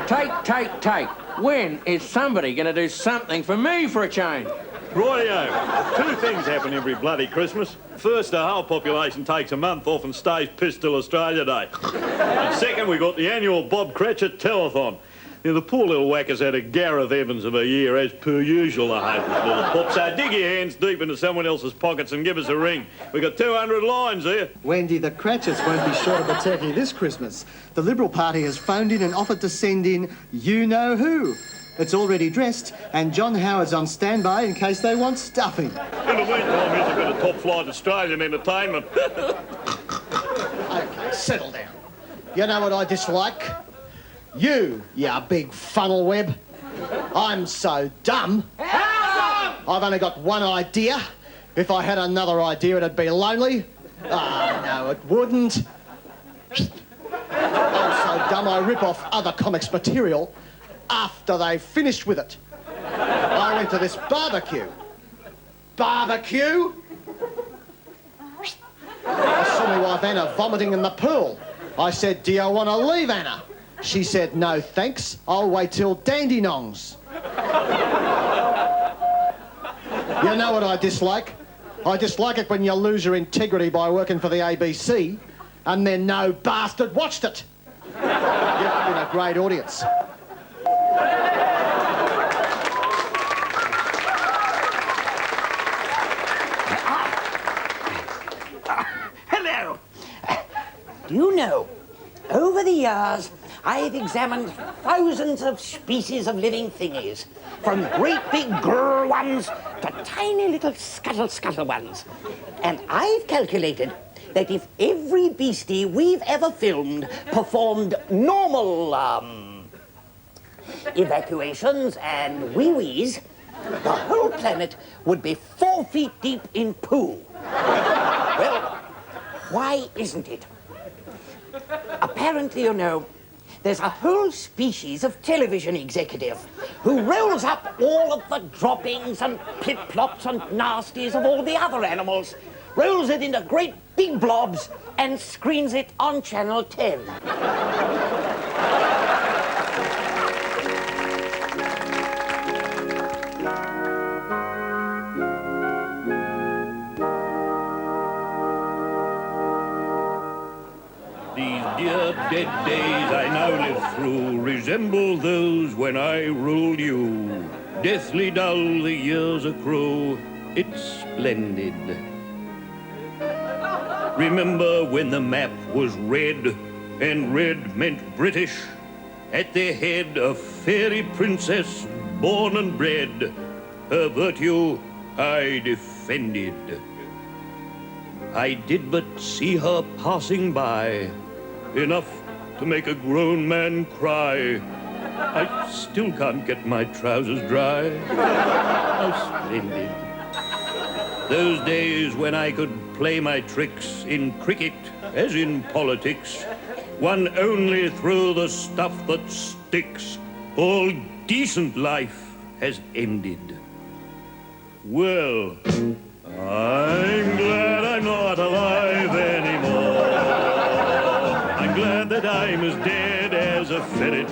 Take. When is somebody going to do something for me for a change? Rightio. 2 things happen every bloody Christmas. First, the whole population takes a month off and stays pissed till Australia Day. And second, we got the annual Bob Cratchit telethon. The poor little whacker's had a Gareth Evans of a year, as per usual, I hope, this little pop. So dig your hands deep into someone else's pockets and give us a ring. We've got 200 lines here. Wendy, the Cratchits won't be short of a turkey this Christmas. The Liberal Party has phoned in and offered to send in you-know-who. It's already dressed, and John Howard's on standby in case they want stuffing. In the meantime, here's a bit of top-flight Australian entertainment. OK, settle down. You know what I dislike? You big funnel web. I'm so dumb. I've only got one idea. If I had another idea, it'd be lonely. No, it wouldn't. I'm so dumb I rip off other comics' material after they've finished with it. I went to this barbecue. Barbecue? I saw my wife Anna vomiting in the pool. I said, do you want to leave, Anna? She said, no, thanks. I'll wait till Dandenongs. You know what I dislike? I dislike it when you lose your integrity by working for the ABC and then no bastard watched it. You've been a great audience. Hello. Do you know, over the years, I've examined thousands of species of living thingies, from great big grrr ones to tiny little scuttle ones. And I've calculated that if every beastie we've ever filmed performed normal, evacuations and wee-wees, the whole planet would be 4 feet deep in poo. Well, why isn't it? Apparently, you know, there's a whole species of television executive who rolls up all of the droppings and plip-plops and nasties of all the other animals, rolls it into great big blobs and screens it on Channel 10. Dead days I now live through resemble those when I ruled you. Deathly dull the years accrue, it's splendid. Remember when the map was red, and red meant British? At their head a fairy princess born and bred. Her virtue I defended. I did but see her passing by, enough to make a grown man cry. I still can't get my trousers dry. How splendid. Those days when I could play my tricks in cricket as in politics, won only through the stuff that sticks. All decent life has ended. Well, I'm glad I'm not alive anymore. I'm glad that I'm as dead as a ferret.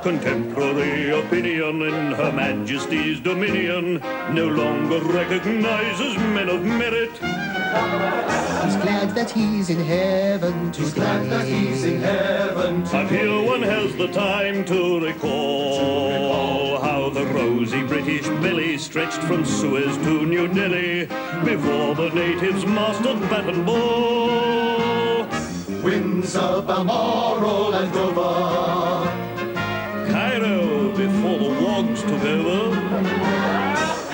Contemporary opinion in Her Majesty's dominion no longer recognizes men of merit. He's glad that he's in heaven today. He's glad that he's in heaven today. I feel one has the time to recall how the rosy British belly stretched from Suez to New Delhi before the natives mastered bat and ball. Windsor, Balmoral and Dover, Cairo before the wogs took over.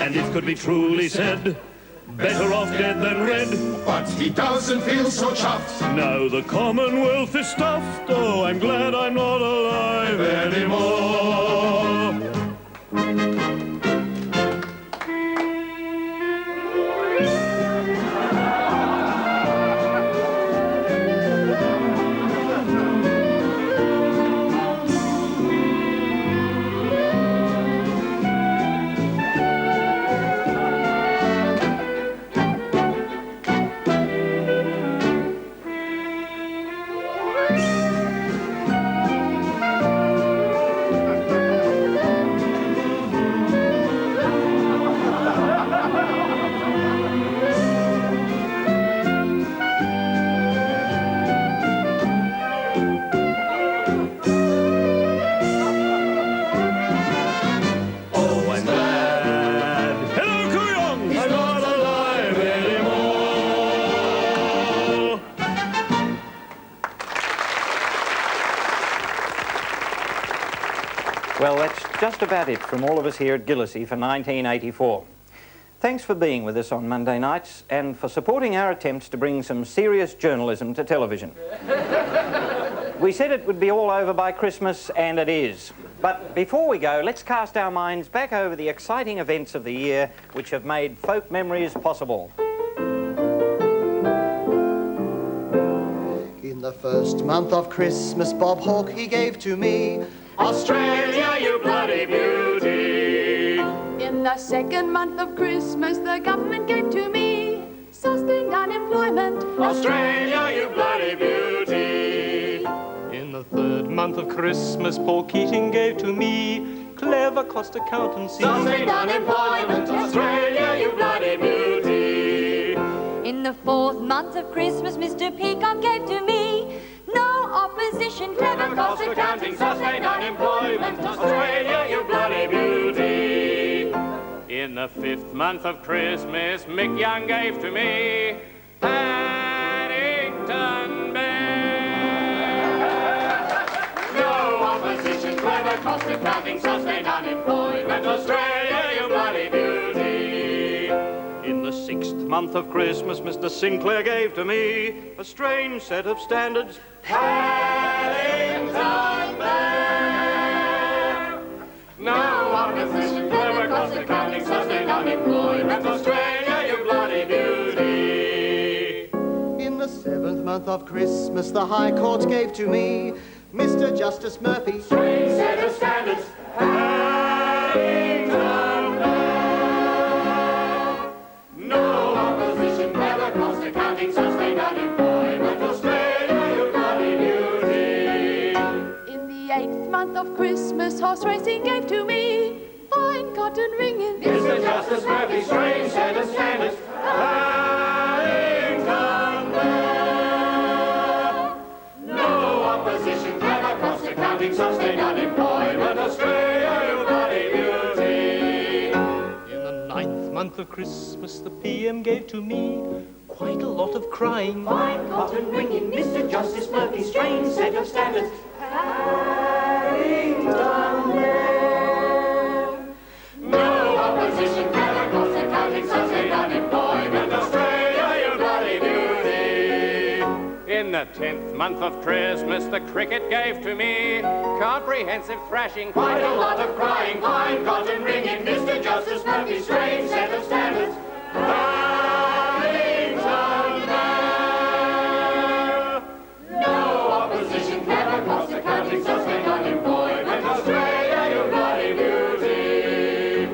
And it could be truly said, better off dead than red. but he doesn't feel so chuffed. Now the Commonwealth is stuffed. Oh, I'm glad I'm not alive anymore. just about it from all of us here at Gillies for 1984. Thanks for being with us on Monday nights and for supporting our attempts to bring some serious journalism to television. We said it would be all over by Christmas, and it is. But before we go, let's cast our minds back over the exciting events of the year which have made folk memories possible. In the first month of Christmas, Bob Hawke he gave to me Australia, you bloody beauty. In the second month of Christmas, the government gave to me sustained unemployment. Australia, you bloody beauty. In the third month of Christmas, Paul Keating gave to me clever cost accountancy. Sustained unemployment. Australia, you bloody beauty. In the fourth month of Christmas, Mr. Peacock gave to me no opposition, clever cost accounting, sustained unemployment. Australia, you bloody beauty. In the fifth month of Christmas, Mick Young gave to me Paddington Bear. No opposition, clever cost accounting, sustained unemployment. Australia, you bloody beauty. In the sixth month of Christmas, Mr. Sinclair gave to me a strange set of standards. Paddington Bear. No opposition, clever cost accounting, sustained unemployment. Australia, you bloody beauty. In the seventh month of Christmas, the High Court gave to me Mr. Justice Murphy. Strange set of standards. Paddington Bear. No opposition, clever cost accounting, sustained unemployment. Australia, you bloody beauty. In the eighth month of Christmas, horse racing gave to me fine cotton ringing. Mr. Justice Murphy, strange set of standards. Paddington Bear. No opposition, clever cost accounting, sustained unemployment. Australia, you bloody beauty. In the ninth month of Christmas, the PM gave to me quite a lot of crying. Fine cotton ringing, Mr. Justice Murphy, strange set of standards. Paddington Bear. No opposition, clever cost accounting, sustained unemployment. Australia, you bloody beauty. In the 10th month of Christmas, the cricket gave to me comprehensive thrashing. Quite a lot of crying, fine cotton ringing, Mr. Justice Murphy, strange set of standards. Paddington Bear. No opposition, clever cost accounting, sustained unemployment. Australia, you bloody beauty.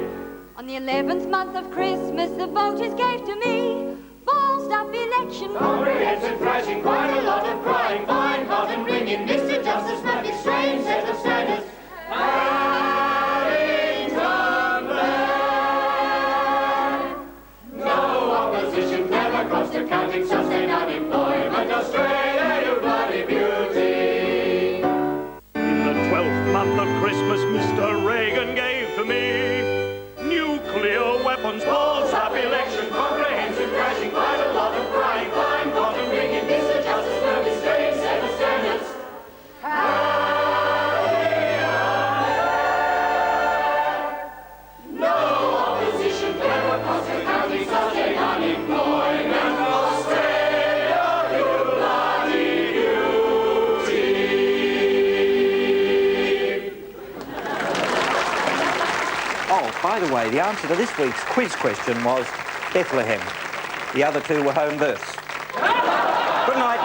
On the 11th month of Christmas, the voters gave to me ballsed-up election. Comprehensive thrashing, quite a lot of crying, fine cotton ringing, Mr. Justice Murphy, strange set of standards. Paddington Bear. No opposition, clever cost accounting, sustained unemployment. Australia, you bloody beauty. In the 12th month of Christmas, Mr. Reagan gave to me nuclear weapons, balls up election, Comprehensive thrashing, quite a lot of crying, fine cotton ringing, Mr. Justice Murphy, strange set of standards. No opposition, clever cost accounting, sustained unemployment. Australia, you bloody beauty. Oh, by the way, the answer to this week's quiz question was Bethlehem. The other two were home births. Good night.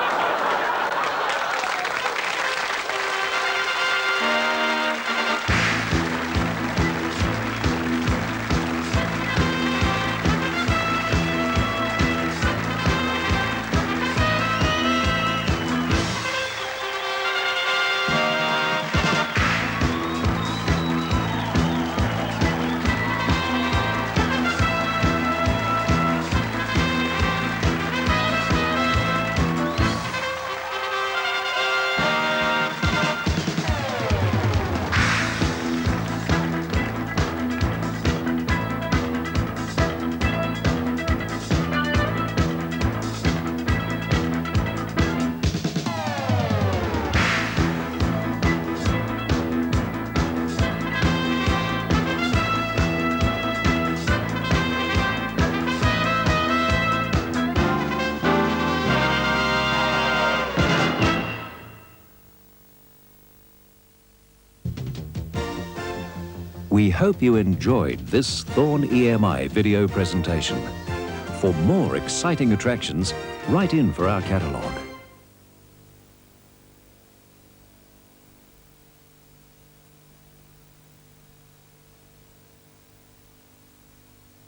We hope you enjoyed this Thorn EMI video presentation. For more exciting attractions, write in for our catalogue.